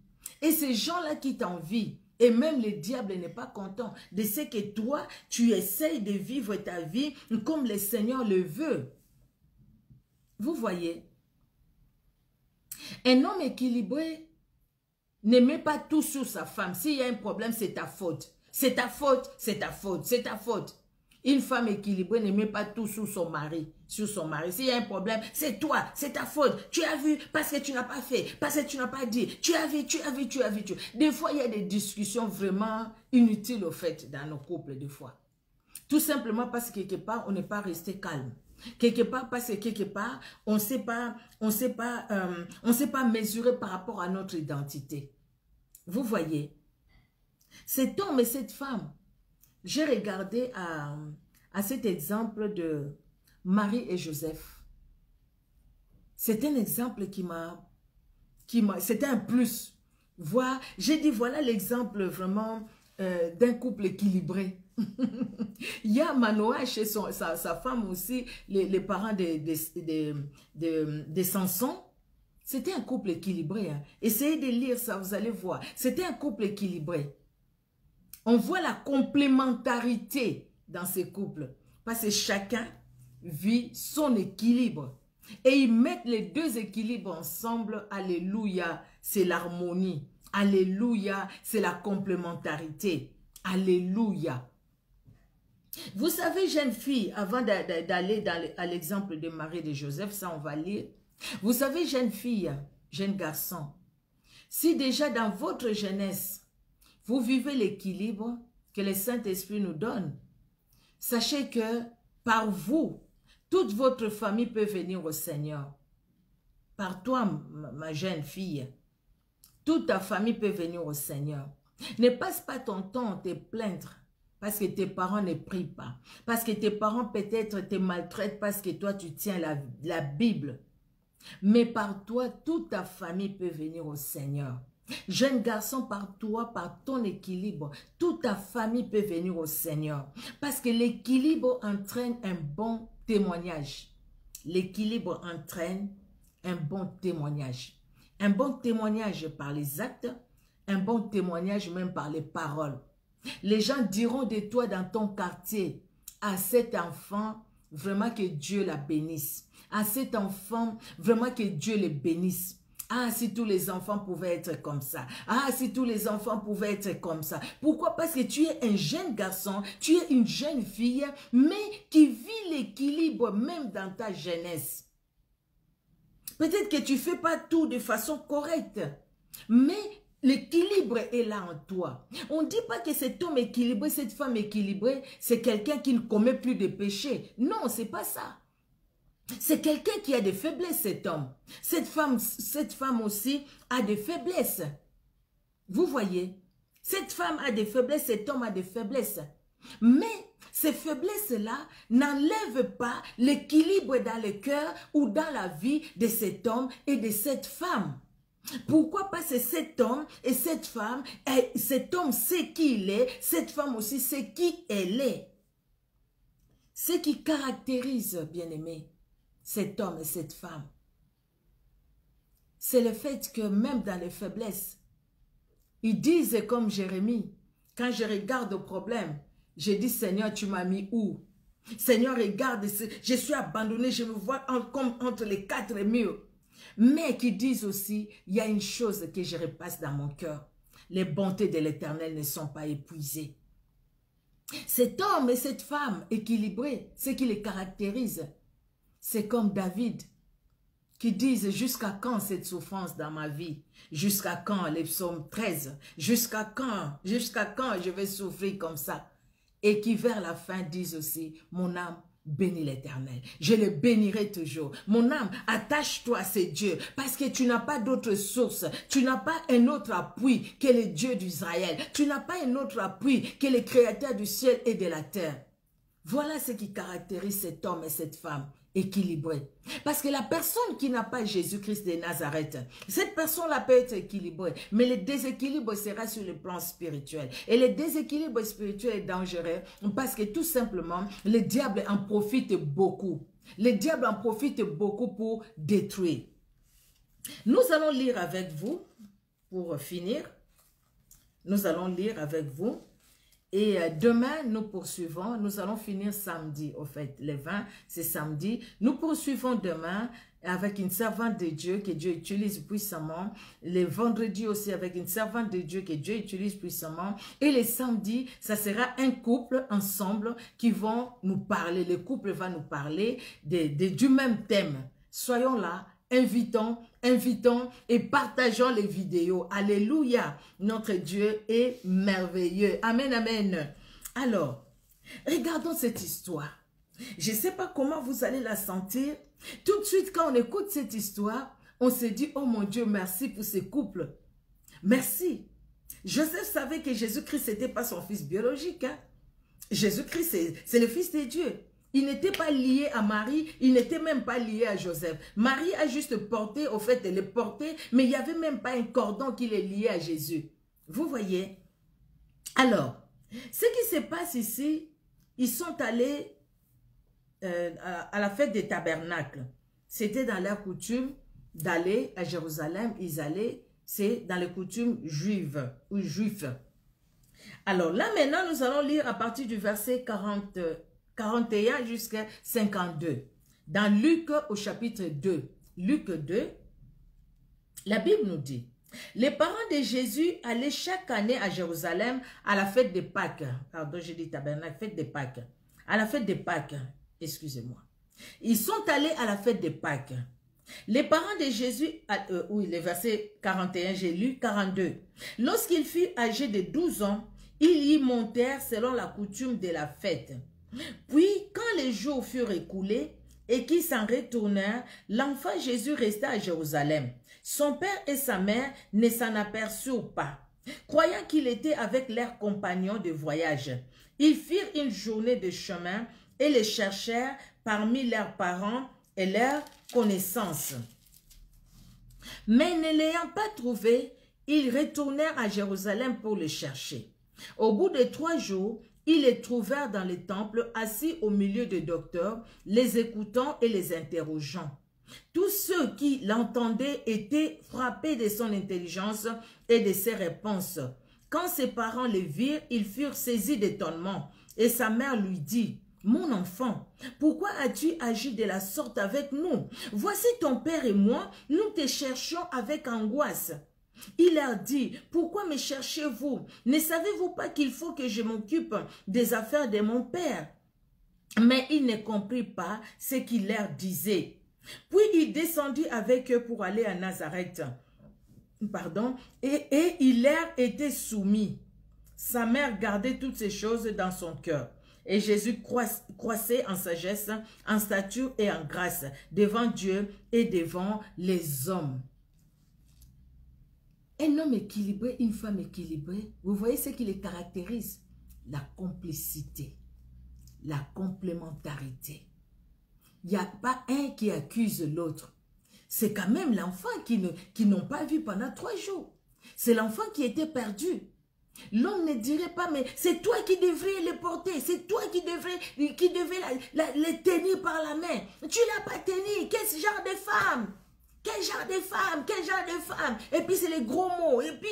Et ces gens-là qui t'envient, et même le diable n'est pas content de ce que toi, tu essayes de vivre ta vie comme le Seigneur le veut. Vous voyez? Un homme équilibré ne met pas tout sur sa femme. S'il y a un problème, c'est ta faute. C'est ta faute, c'est ta faute, c'est ta faute. Une femme équilibrée ne met pas tout sur son mari. S'il y a un problème, c'est toi, c'est ta faute. Tu as vu parce que tu n'as pas fait, parce que tu n'as pas dit. Tu as vu. Des fois, il y a des discussions vraiment inutiles au fait dans nos couples, des fois. Tout simplement parce que quelque part, on n'est pas resté calme. Quelque part, parce que quelque part, on ne sait pas mesurer par rapport à notre identité. Vous voyez, cet homme et cette femme, j'ai regardé à cet exemple de Marie et Joseph. C'est un exemple c'était un plus. J'ai dit, voilà l'exemple vraiment d'un couple équilibré. Il y a Manoah chez sa femme aussi, les parents de Samson. C'était un couple équilibré. Hein. Essayez de lire ça, vous allez voir. C'était un couple équilibré. On voit la complémentarité dans ces couples. Parce que chacun vit son équilibre. Et ils mettent les deux équilibres ensemble. Alléluia, c'est l'harmonie. Alléluia, c'est la complémentarité. Alléluia. Vous savez, jeune fille, avant d'aller à l'exemple de Marie et de Joseph, ça on va lire. Vous savez, jeune fille, jeune garçon, si déjà dans votre jeunesse, vous vivez l'équilibre que le Saint-Esprit nous donne, sachez que par vous, toute votre famille peut venir au Seigneur. Par toi, ma jeune fille, toute ta famille peut venir au Seigneur. Ne passe pas ton temps à te plaindre parce que tes parents ne prient pas. Parce que tes parents peut-être te maltraitent parce que toi tu tiens la Bible. Mais par toi, toute ta famille peut venir au Seigneur. Jeune garçon, par toi, par ton équilibre, toute ta famille peut venir au Seigneur. Parce que l'équilibre entraîne un bon témoignage. L'équilibre entraîne un bon témoignage. Un bon témoignage par les actes, un bon témoignage même par les paroles. Les gens diront de toi dans ton quartier, à cet enfant, vraiment que Dieu la bénisse. À cet enfant, vraiment que Dieu le bénisse. Ah, si tous les enfants pouvaient être comme ça. Ah, si tous les enfants pouvaient être comme ça. Pourquoi? Parce que tu es un jeune garçon, tu es une jeune fille, mais qui vit l'équilibre même dans ta jeunesse. Peut-être que tu ne fais pas tout de façon correcte. Mais l'équilibre est là en toi. On ne dit pas que cet homme équilibré, cette femme équilibrée, c'est quelqu'un qui ne commet plus de péché. Non, c'est pas ça. C'est quelqu'un qui a des faiblesses, cet homme. Cette femme aussi a des faiblesses. Vous voyez, cette femme a des faiblesses, cet homme a des faiblesses. Mais ces faiblesses-là n'enlèvent pas l'équilibre dans le cœur ou dans la vie de cet homme et de cette femme. Pourquoi? Parce que cet homme et cette femme, cet homme sait qui il est, cette femme aussi sait qui elle est. Ce qui caractérise, bien-aimé, cet homme et cette femme, c'est le fait que même dans les faiblesses, ils disent comme Jérémie, quand je regarde au problème, je dis Seigneur, tu m'as mis où? Seigneur, regarde, je suis abandonné, je me vois comme entre les quatre murs. Mais qui disent aussi, il y a une chose que je repasse dans mon cœur. Les bontés de l'Éternel ne sont pas épuisées. Cet homme et cette femme équilibrés, ce qui les caractérise, c'est comme David qui disent jusqu'à quand cette souffrance dans ma vie? Jusqu'à quand, les psaumes 13, jusqu'à quand je vais souffrir comme ça? Et qui vers la fin disent aussi, mon âme bénis l'Éternel. Je le bénirai toujours. Mon âme, attache-toi à ce Dieu parce que tu n'as pas d'autre source. Tu n'as pas un autre appui que le Dieu d'Israël. Tu n'as pas un autre appui que le Créateur du ciel et de la terre. Voilà ce qui caractérise cet homme et cette femme équilibrés. Parce que la personne qui n'a pas Jésus-Christ de Nazareth, cette personne-là peut être équilibrée, mais le déséquilibre sera sur le plan spirituel. Et le déséquilibre spirituel est dangereux parce que tout simplement, le diable en profite beaucoup. Le diable en profite beaucoup pour détruire. Nous allons lire avec vous, pour finir, nous allons lire avec vous. Et demain, nous poursuivons, nous allons finir samedi, au fait, le 20, c'est samedi. Nous poursuivons demain avec une servante de Dieu que Dieu utilise puissamment. Le vendredi aussi avec une servante de Dieu que Dieu utilise puissamment. Et le samedi, ça sera un couple ensemble qui vont nous parler. Le couple va nous parler du même thème. Soyons là. Invitons et partageons les vidéos. Alléluia. Notre Dieu est merveilleux. Amen, amen. Alors, regardons cette histoire. Je ne sais pas comment vous allez la sentir. Tout de suite, quand on écoute cette histoire, on se dit, oh mon Dieu, merci pour ce couple. Merci. Joseph savait que Jésus-Christ n'était pas son fils biologique. Hein? Jésus-Christ, c'est le fils de Dieu. Il n'était pas lié à Marie, il n'était même pas lié à Joseph. Marie a juste porté, au fait, elle est portée, mais il n'y avait même pas un cordon qui est lié à Jésus. Vous voyez? Alors, ce qui se passe ici, ils sont allés à la fête des tabernacles. C'était dans leur coutume d'aller à Jérusalem, ils allaient, c'est dans les coutumes juives ou juifs. Alors là maintenant, nous allons lire à partir du verset 41 jusqu'à 52. Dans Luc au chapitre 2. Luc 2, la Bible nous dit, les parents de Jésus allaient chaque année à Jérusalem à la fête des Pâques. Pardon, j'ai dit tabernacle, fête des Pâques. À la fête des Pâques, excusez-moi. Ils sont allés à la fête des Pâques. Les parents de Jésus, oui, le verset 41, j'ai lu 42. Lorsqu'il fut âgé de 12 ans, ils y montèrent selon la coutume de la fête. Puis, quand les jours furent écoulés et qu'ils s'en retournèrent, l'enfant Jésus resta à Jérusalem. Son père et sa mère ne s'en aperçurent pas, croyant qu'il était avec leurs compagnons de voyage. Ils firent une journée de chemin et les cherchèrent parmi leurs parents et leurs connaissances. Mais ne l'ayant pas trouvé, ils retournèrent à Jérusalem pour le chercher. Au bout de 3 jours, ils les trouvèrent dans le temple, assis au milieu des docteurs, les écoutant et les interrogeant. Tous ceux qui l'entendaient étaient frappés de son intelligence et de ses réponses. Quand ses parents les virent, ils furent saisis d'étonnement. Et sa mère lui dit, « Mon enfant, pourquoi as-tu agi de la sorte avec nous? Voici ton père et moi, nous te cherchions avec angoisse. » Il leur dit, « Pourquoi me cherchez-vous? Ne savez-vous pas qu'il faut que je m'occupe des affaires de mon père? » Mais il ne comprit pas ce qu'il leur disait. Puis il descendit avec eux pour aller à Nazareth. pardon, et il leur était soumis. Sa mère gardait toutes ces choses dans son cœur. Et Jésus croissait en sagesse, en stature et en grâce, devant Dieu et devant les hommes. Un homme équilibré, une femme équilibrée, vous voyez ce qui les caractérise? La complicité, la complémentarité. Il n'y a pas un qui accuse l'autre. C'est quand même l'enfant qui n'ont pas vu pendant 3 jours. C'est l'enfant qui était perdu. L'homme ne dirait pas, mais c'est toi qui devrais les porter, c'est toi qui devrais les tenir par la main. Tu ne l'as pas tenu, quel genre de femme? Quel genre de femme? Quel genre de femme? Et puis c'est les gros mots, et puis,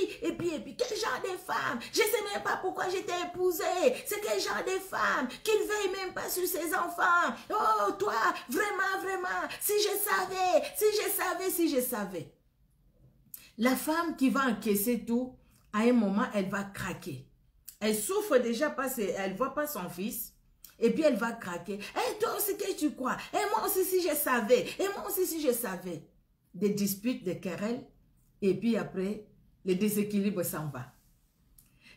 quel genre de femme? Je ne sais même pas pourquoi j'étais épousée. C'est quel genre de femme? Qui ne veille même pas sur ses enfants. Oh, toi, vraiment, vraiment, si je savais. La femme qui va encaisser tout, à un moment, elle va craquer. Elle souffre déjà parce qu'elle ne voit pas son fils. Et puis, elle va craquer. Et toi aussi, qu'est-ce que tu crois? Et moi aussi, si je savais. Et moi aussi, si je savais. Des disputes, des querelles. Et puis après, le déséquilibre s'en va.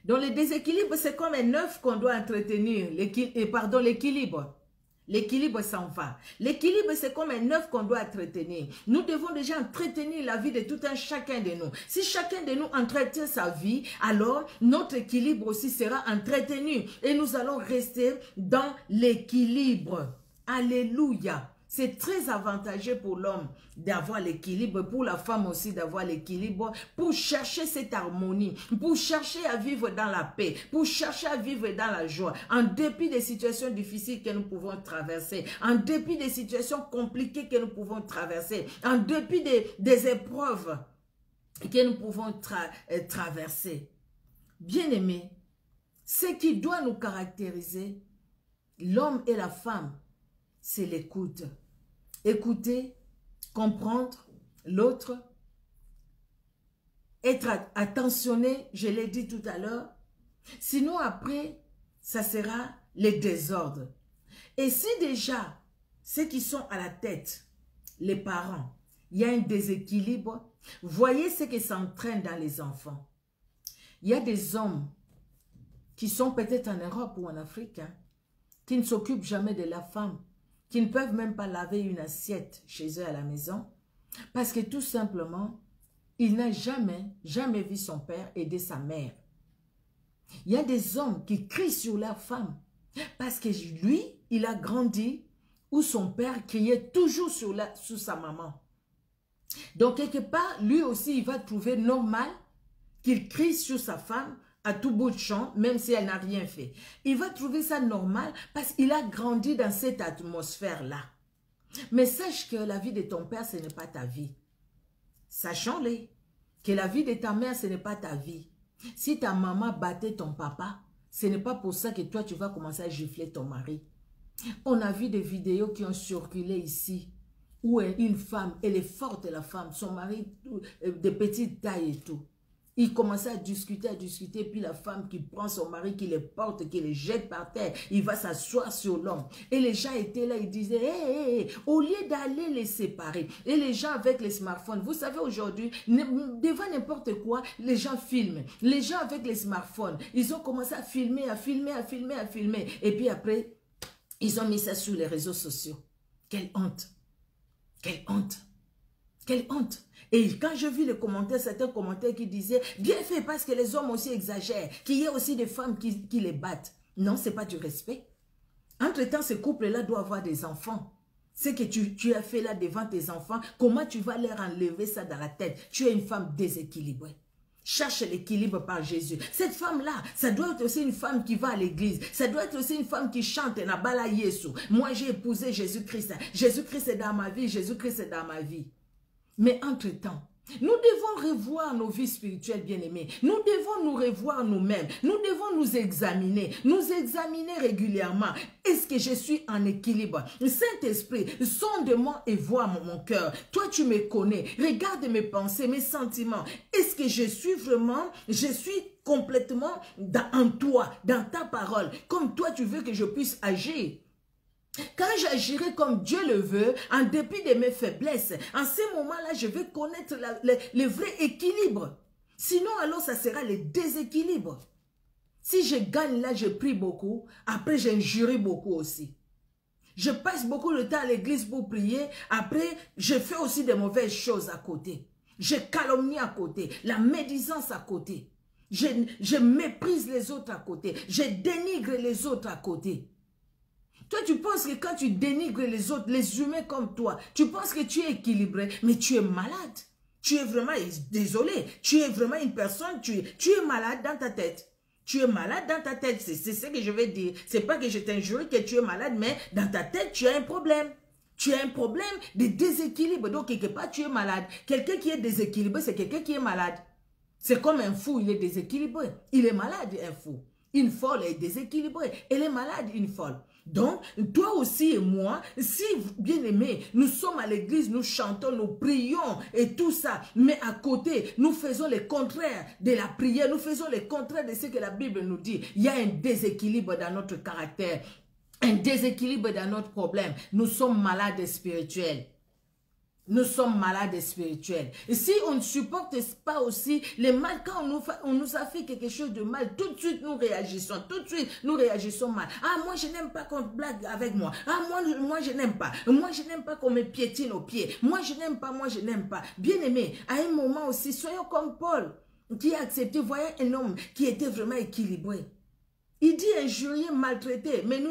Donc, le déséquilibre, c'est comme un œuf qu'on doit entretenir. L'équilibre. L'équilibre s'en va. L'équilibre, c'est comme un œuf qu'on doit entretenir. Nous devons déjà entretenir la vie de tout un chacun de nous. Si chacun de nous entretient sa vie, alors notre équilibre aussi sera entretenu. Et nous allons rester dans l'équilibre. Alléluia. C'est très avantageux pour l'homme d'avoir l'équilibre, pour la femme aussi d'avoir l'équilibre, pour chercher cette harmonie, pour chercher à vivre dans la paix, pour chercher à vivre dans la joie, en dépit des situations difficiles que nous pouvons traverser, en dépit des situations compliquées que nous pouvons traverser, en dépit des épreuves que nous pouvons traverser. Bien-aimés, ce qui doit nous caractériser, l'homme et la femme, c'est l'écoute. Écouter, comprendre l'autre, être attentionné, je l'ai dit tout à l'heure. Sinon après, ça sera les désordres. Et si déjà, ceux qui sont à la tête, les parents, il y a un déséquilibre, voyez ce qui s'entraîne dans les enfants. Il y a des hommes qui sont peut-être en Europe ou en Afrique, hein, qui ne s'occupent jamais de la femme, qui ne peuvent même pas laver une assiette chez eux à la maison, parce que tout simplement, il n'a jamais vu son père aider sa mère. Il y a des hommes qui crient sur leur femme, parce que lui, il a grandi où son père criait toujours sur sa maman. Donc quelque part, lui aussi, il va trouver normal qu'il crie sur sa femme, à tout bout de champ, même si elle n'a rien fait. Il va trouver ça normal parce qu'il a grandi dans cette atmosphère-là. Mais sache que la vie de ton père, ce n'est pas ta vie. Sachons-le, que la vie de ta mère, ce n'est pas ta vie. Si ta maman battait ton papa, ce n'est pas pour ça que toi, tu vas commencer à gifler ton mari. On a vu des vidéos qui ont circulé ici, où une femme, elle est forte, la femme, son mari, de petite taille et tout. Il commençait à discuter, puis la femme qui prend son mari, qui le porte, qui le jette par terre, il va s'asseoir sur l'homme. Et les gens étaient là, ils disaient, hey, au lieu d'aller les séparer, et les gens avec les smartphones, vous savez aujourd'hui, devant n'importe quoi, les gens filment. Les gens avec les smartphones, ils ont commencé à filmer, et puis après, ils ont mis ça sur les réseaux sociaux. Quelle honte! Quelle honte! Quelle honte! Et quand je vis les commentaires, certains commentaires qui disaient « Bien fait parce que les hommes aussi exagèrent, qu'il y ait aussi des femmes qui les battent. » Non, ce n'est pas du respect. Entre-temps, ce couple-là doit avoir des enfants. Ce que tu as fait là devant tes enfants, comment tu vas leur enlever ça dans la tête? Tu es une femme déséquilibrée. Cherche l'équilibre par Jésus. Cette femme-là, ça doit être aussi une femme qui va à l'église. Ça doit être aussi une femme qui chante na bala Yesu. Moi, j'ai épousé Jésus-Christ. Jésus-Christ est dans ma vie. Jésus-Christ est dans ma vie. Mais entre-temps, nous devons revoir nos vies spirituelles bien-aimées. Nous devons nous revoir nous-mêmes. Nous devons nous examiner régulièrement. Est-ce que je suis en équilibre? Saint-Esprit, sonde-moi et vois mon cœur. Toi, tu me connais. Regarde mes pensées, mes sentiments. Est-ce que je suis complètement en toi, dans ta parole, comme toi, tu veux que je puisse agir? Quand j'agirai comme Dieu le veut, en dépit de mes faiblesses, en ces moments-là, je vais connaître le vrai équilibre. Sinon, alors, ça sera le déséquilibre. Si je gagne là, je prie beaucoup. Après, j'injurie beaucoup aussi. Je passe beaucoup de temps à l'église pour prier. Après, je fais aussi de mauvaises choses à côté. Je calomnie à côté. La médisance à côté. Je méprise les autres à côté. Je dénigre les autres à côté. Toi, tu penses que quand tu dénigres les autres, les humains comme toi, tu penses que tu es équilibré, mais tu es malade. Tu es vraiment, désolé, tu es vraiment une personne, tu es malade dans ta tête. Tu es malade dans ta tête, c'est ce que je vais dire. C'est pas que je t'injure que tu es malade, mais dans ta tête, tu as un problème. Tu as un problème de déséquilibre. Donc, quelque part, tu es malade. Quelqu'un qui est déséquilibré, c'est quelqu'un qui est malade. C'est comme un fou, il est déséquilibré. Il est malade, un fou. Une folle est déséquilibrée. Elle est malade, une folle. Donc, toi aussi et moi, si, bien aimé, nous sommes à l'église, nous chantons, nous prions et tout ça, mais à côté, nous faisons le contraire de la prière, nous faisons le contraire de ce que la Bible nous dit. Il y a un déséquilibre dans notre caractère, un déséquilibre dans notre problème. Nous sommes malades spirituels. Nous sommes malades spirituels. Et si on ne supporte pas aussi les mal, quand on nous a fait quelque chose de mal, tout de suite nous réagissons. Tout de suite nous réagissons mal. Ah, moi je n'aime pas qu'on blague avec moi. Ah, moi je n'aime pas. Moi je n'aime pas qu'on me piétine aux pieds. Moi je n'aime pas, moi je n'aime pas. Bien aimé, à un moment aussi, soyons comme Paul, qui a accepté, voyez un homme qui était vraiment équilibré. Il dit injurier, maltraiter, mais nous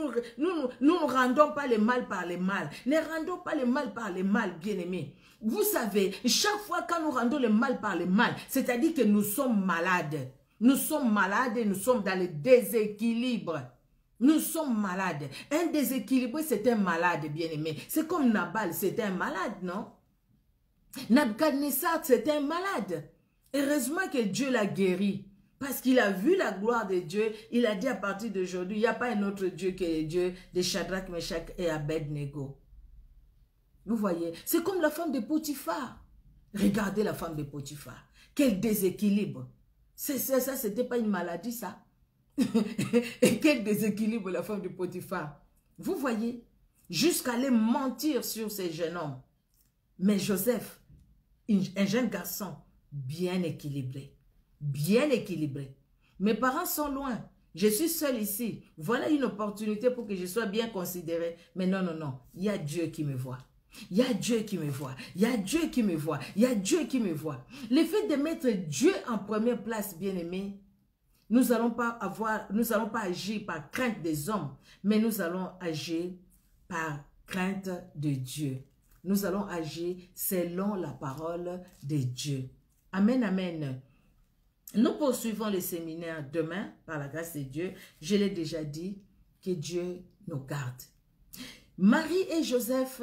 ne rendons pas le mal par le mal. Ne rendons pas le mal par le mal, bien-aimés. Vous savez, chaque fois que nous rendons le mal par le mal, c'est-à-dire que nous sommes malades. Nous sommes malades et nous sommes dans le déséquilibre. Nous sommes malades. Un déséquilibré, c'est un malade, bien-aimé. C'est comme Nabal, c'est un malade, non? Nabuchodonosor, c'est un malade. Heureusement que Dieu l'a guéri. Parce qu'il a vu la gloire de Dieu, il a dit à partir d'aujourd'hui, il n'y a pas un autre Dieu que le Dieu de Shadrach, Meshach et Abednego. Vous voyez, c'est comme la femme de Potiphar. Regardez la femme de Potiphar. Quel déséquilibre. Ça, c'était pas une maladie, ça. Et quel déséquilibre la femme de Potiphar. Vous voyez, jusqu'à aller mentir sur ces jeunes hommes. Mais Joseph, un jeune garçon, bien équilibré. Bien équilibré. Mes parents sont loin. Je suis seule ici. Voilà une opportunité pour que je sois bien considérée. Mais non, non, non. Il y a Dieu qui me voit. Il y a Dieu qui me voit. Il y a Dieu qui me voit. Il y a Dieu qui me voit. Le fait de mettre Dieu en première place, bien-aimé, nous n'allons pas agir par crainte des hommes, mais nous allons agir par crainte de Dieu. Nous allons agir selon la parole de Dieu. Amen, amen. Nous poursuivons le séminaire demain, par la grâce de Dieu. Je l'ai déjà dit, que Dieu nous garde. Marie et Joseph,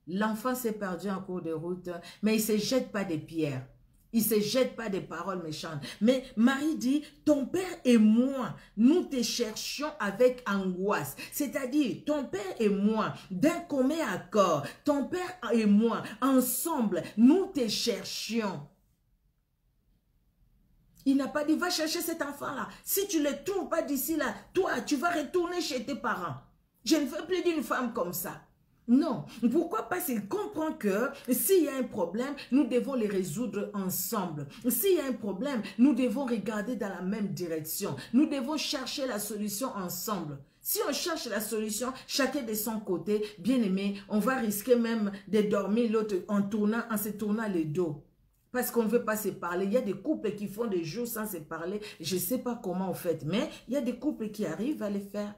l'enfant s'est perdu en cours de route, mais il ne se jette pas des pierres. Il ne se jette pas des paroles méchantes. Mais Marie dit, ton père et moi, nous te cherchions avec angoisse. C'est-à-dire, ton père et moi, d'un commun accord, ton père et moi, ensemble, nous te cherchions. Il n'a pas dit, va chercher cet enfant-là. Si tu ne le trouves pas d'ici là, toi, tu vas retourner chez tes parents. Je ne veux plus d'une femme comme ça. Non. Pourquoi? Parce qu'il comprend que s'il y a un problème, nous devons les résoudre ensemble. S'il y a un problème, nous devons regarder dans la même direction. Nous devons chercher la solution ensemble. Si on cherche la solution, chacun de son côté, bien aimé, on va risquer même de dormir l'autre en se tournant le dos. Parce qu'on ne veut pas se parler. Il y a des couples qui font des jours sans se parler. Je ne sais pas comment on fait, mais il y a des couples qui arrivent à les faire.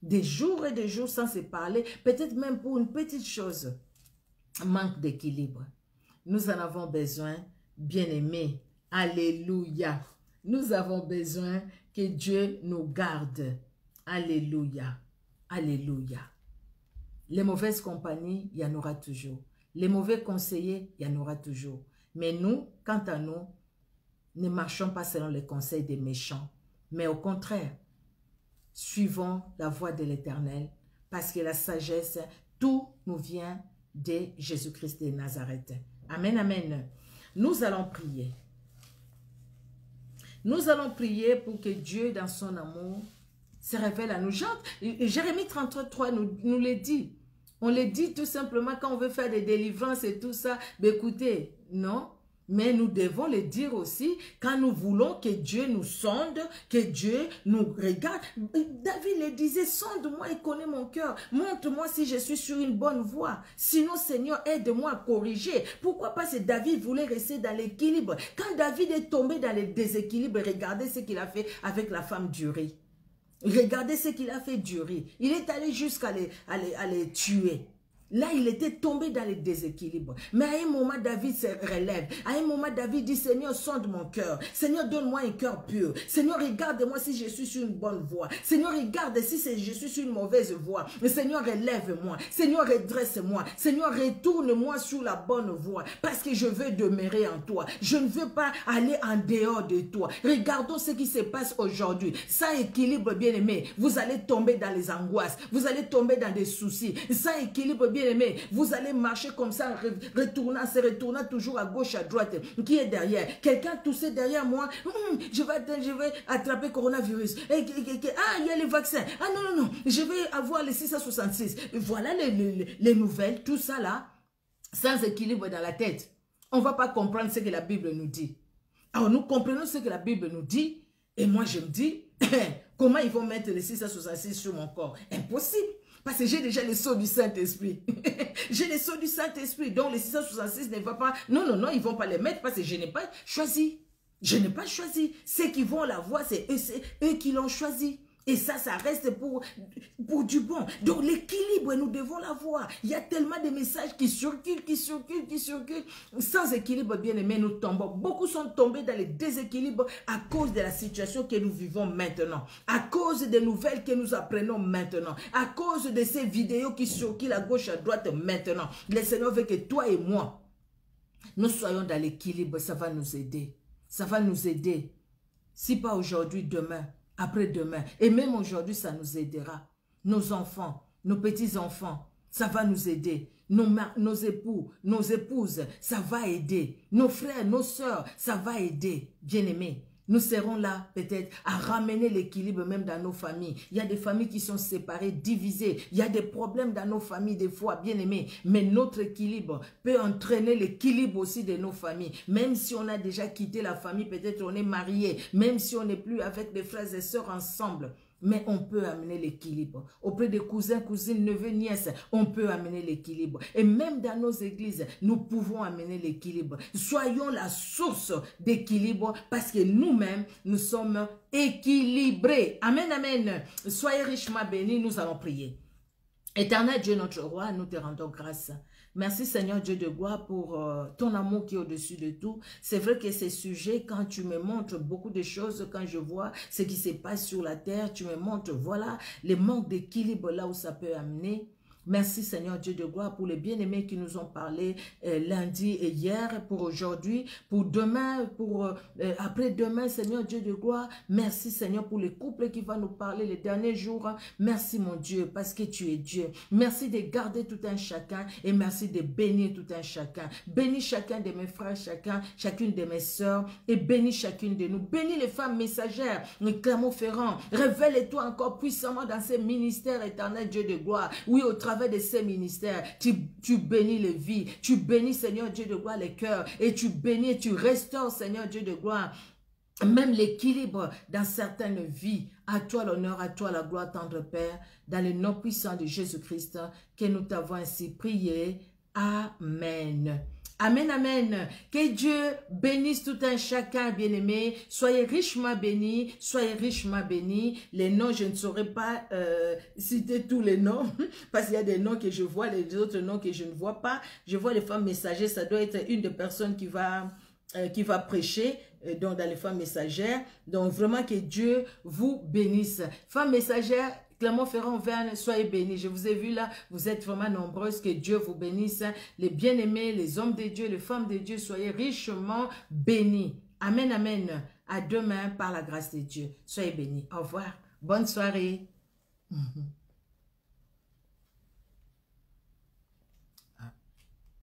Des jours et des jours sans se parler, peut-être même pour une petite chose. Manque d'équilibre. Nous en avons besoin, bien-aimés. Alléluia. Nous avons besoin que Dieu nous garde. Alléluia. Alléluia. Les mauvaises compagnies, il y en aura toujours. Les mauvais conseillers, il y en aura toujours. Mais nous, quant à nous, ne marchons pas selon les conseils des méchants. Mais au contraire, suivons la voie de l'Éternel, parce que la sagesse, tout nous vient de Jésus-Christ de Nazareth. Amen, amen. Nous allons prier. Nous allons prier pour que Dieu, dans son amour, se révèle à nous. Jérémie 33 nous le dit. On le dit tout simplement quand on veut faire des délivrances et tout ça. Mais écoutez, non. Mais nous devons le dire aussi quand nous voulons que Dieu nous sonde, que Dieu nous regarde. David le disait, sonde-moi et connais mon cœur. Montre-moi si je suis sur une bonne voie. Sinon, Seigneur, aide-moi à corriger. Pourquoi pas si David voulait rester dans l'équilibre? Quand David est tombé dans le déséquilibre, regardez ce qu'il a fait avec la femme d'Uri. Regardez ce qu'il a fait d'Uri. Il est allé jusqu'à les tuer. Là, il était tombé dans le déséquilibre. Mais à un moment, David se relève. À un moment, David dit, Seigneur, sonde mon cœur. Seigneur, donne-moi un cœur pur. Seigneur, regarde-moi si je suis sur une bonne voie. Seigneur, regarde si je suis sur une mauvaise voie. Seigneur, relève-moi. Seigneur, redresse-moi. Seigneur, retourne-moi sur la bonne voie. Parce que je veux demeurer en toi. Je ne veux pas aller en dehors de toi. Regardons ce qui se passe aujourd'hui. Sans équilibre, bien-aimé, vous allez tomber dans les angoisses. Vous allez tomber dans des soucis. Sans équilibre, bien aimé, vous allez marcher comme ça, se retournant toujours à gauche, à droite. Qui est derrière? Quelqu'un toussait derrière moi. Je vais attraper coronavirus. Ah, il y a les vaccins. Ah non, je vais avoir les 666. Voilà les nouvelles, tout ça là, sans équilibre dans la tête. On ne va pas comprendre ce que la Bible nous dit. Alors nous comprenons ce que la Bible nous dit. Et moi je me dis, comment ils vont mettre les 666 sur mon corps? Impossible. Parce que j'ai déjà le sceau du Saint-Esprit. J'ai le sceau du Saint-Esprit. Donc les 666 ne vont pas... Non, ils ne vont pas les mettre parce que je n'ai pas choisi. Je n'ai pas choisi. Ceux qui vont la voir, c'est eux qui l'ont choisi. Et ça reste pour du bon. Donc l'équilibre, nous devons l'avoir. Il y a tellement de messages qui circulent. Sans équilibre, bien aimé, nous tombons. Beaucoup sont tombés dans le déséquilibre à cause de la situation que nous vivons maintenant. À cause des nouvelles que nous apprenons maintenant. À cause de ces vidéos qui circulent à gauche, à droite maintenant. Le Seigneur veut que toi et moi, nous soyons dans l'équilibre. Ça va nous aider. Ça va nous aider. Si pas aujourd'hui, demain. Après-demain. Et même aujourd'hui, ça nous aidera. Nos enfants, nos petits-enfants, ça va nous aider. Nos époux, nos épouses, ça va aider. Nos frères, nos sœurs, ça va aider. Bien-aimés, nous serons là peut-être à ramener l'équilibre même dans nos familles. Il y a des familles qui sont séparées, divisées. Il y a des problèmes dans nos familles des fois, bien-aimés. Mais notre équilibre peut entraîner l'équilibre aussi de nos familles. Même si on a déjà quitté la famille, peut-être on est marié. Même si on n'est plus avec des frères et sœurs ensemble. Mais on peut amener l'équilibre. Auprès des cousins, cousines, neveux, nièces, on peut amener l'équilibre. Et même dans nos églises, nous pouvons amener l'équilibre. Soyons la source d'équilibre parce que nous-mêmes, nous sommes équilibrés. Amen, amen. Soyez richement bénis, nous allons prier. Éternel Dieu, notre roi, nous te rendons grâce. Merci Seigneur Dieu de gloire pour ton amour qui est au-dessus de tout. C'est vrai que ces sujets, quand tu me montres beaucoup de choses, quand je vois ce qui se passe sur la terre, tu me montres, voilà, les manques d'équilibre là où ça peut amener. Merci Seigneur Dieu de gloire pour les bien-aimés qui nous ont parlé lundi et hier, pour aujourd'hui, pour demain, pour après-demain, Seigneur Dieu de gloire. Merci Seigneur pour les couples qui vont nous parler les derniers jours. Merci mon Dieu parce que tu es Dieu. Merci de garder tout un chacun et merci de bénir tout un chacun. Bénis chacun de mes frères, chacune de mes sœurs et bénis chacune de nous. Bénis les femmes messagères, Clermont-Ferrand. Révèle-toi encore puissamment dans ces ministères éternels, Dieu de gloire. Oui, au travers de ces ministères, tu bénis les vies, tu bénis Seigneur Dieu de gloire les cœurs et tu bénis, tu restaures Seigneur Dieu de gloire même l'équilibre dans certaines vies. À toi l'honneur, à toi la gloire tendre Père, dans le nom puissant de Jésus-Christ que nous t'avons ainsi prié. Amen. Amen, amen. Que Dieu bénisse tout un chacun, bien-aimé. Soyez richement bénis, soyez richement bénis. Les noms, je ne saurais pas citer tous les noms, parce qu'il y a des noms que je vois, les autres noms que je ne vois pas. Je vois les femmes messagères, ça doit être une des personnes qui va prêcher, donc dans les femmes messagères. Donc vraiment que Dieu vous bénisse. Femmes messagères, Clermont-Ferrand, Verne, soyez bénis. Je vous ai vu là, vous êtes vraiment nombreuses. Que Dieu vous bénisse. Les bien-aimés, les hommes de Dieu, les femmes de Dieu, soyez richement bénis. Amen, amen. À demain par la grâce de Dieu. Soyez bénis. Au revoir. Bonne soirée.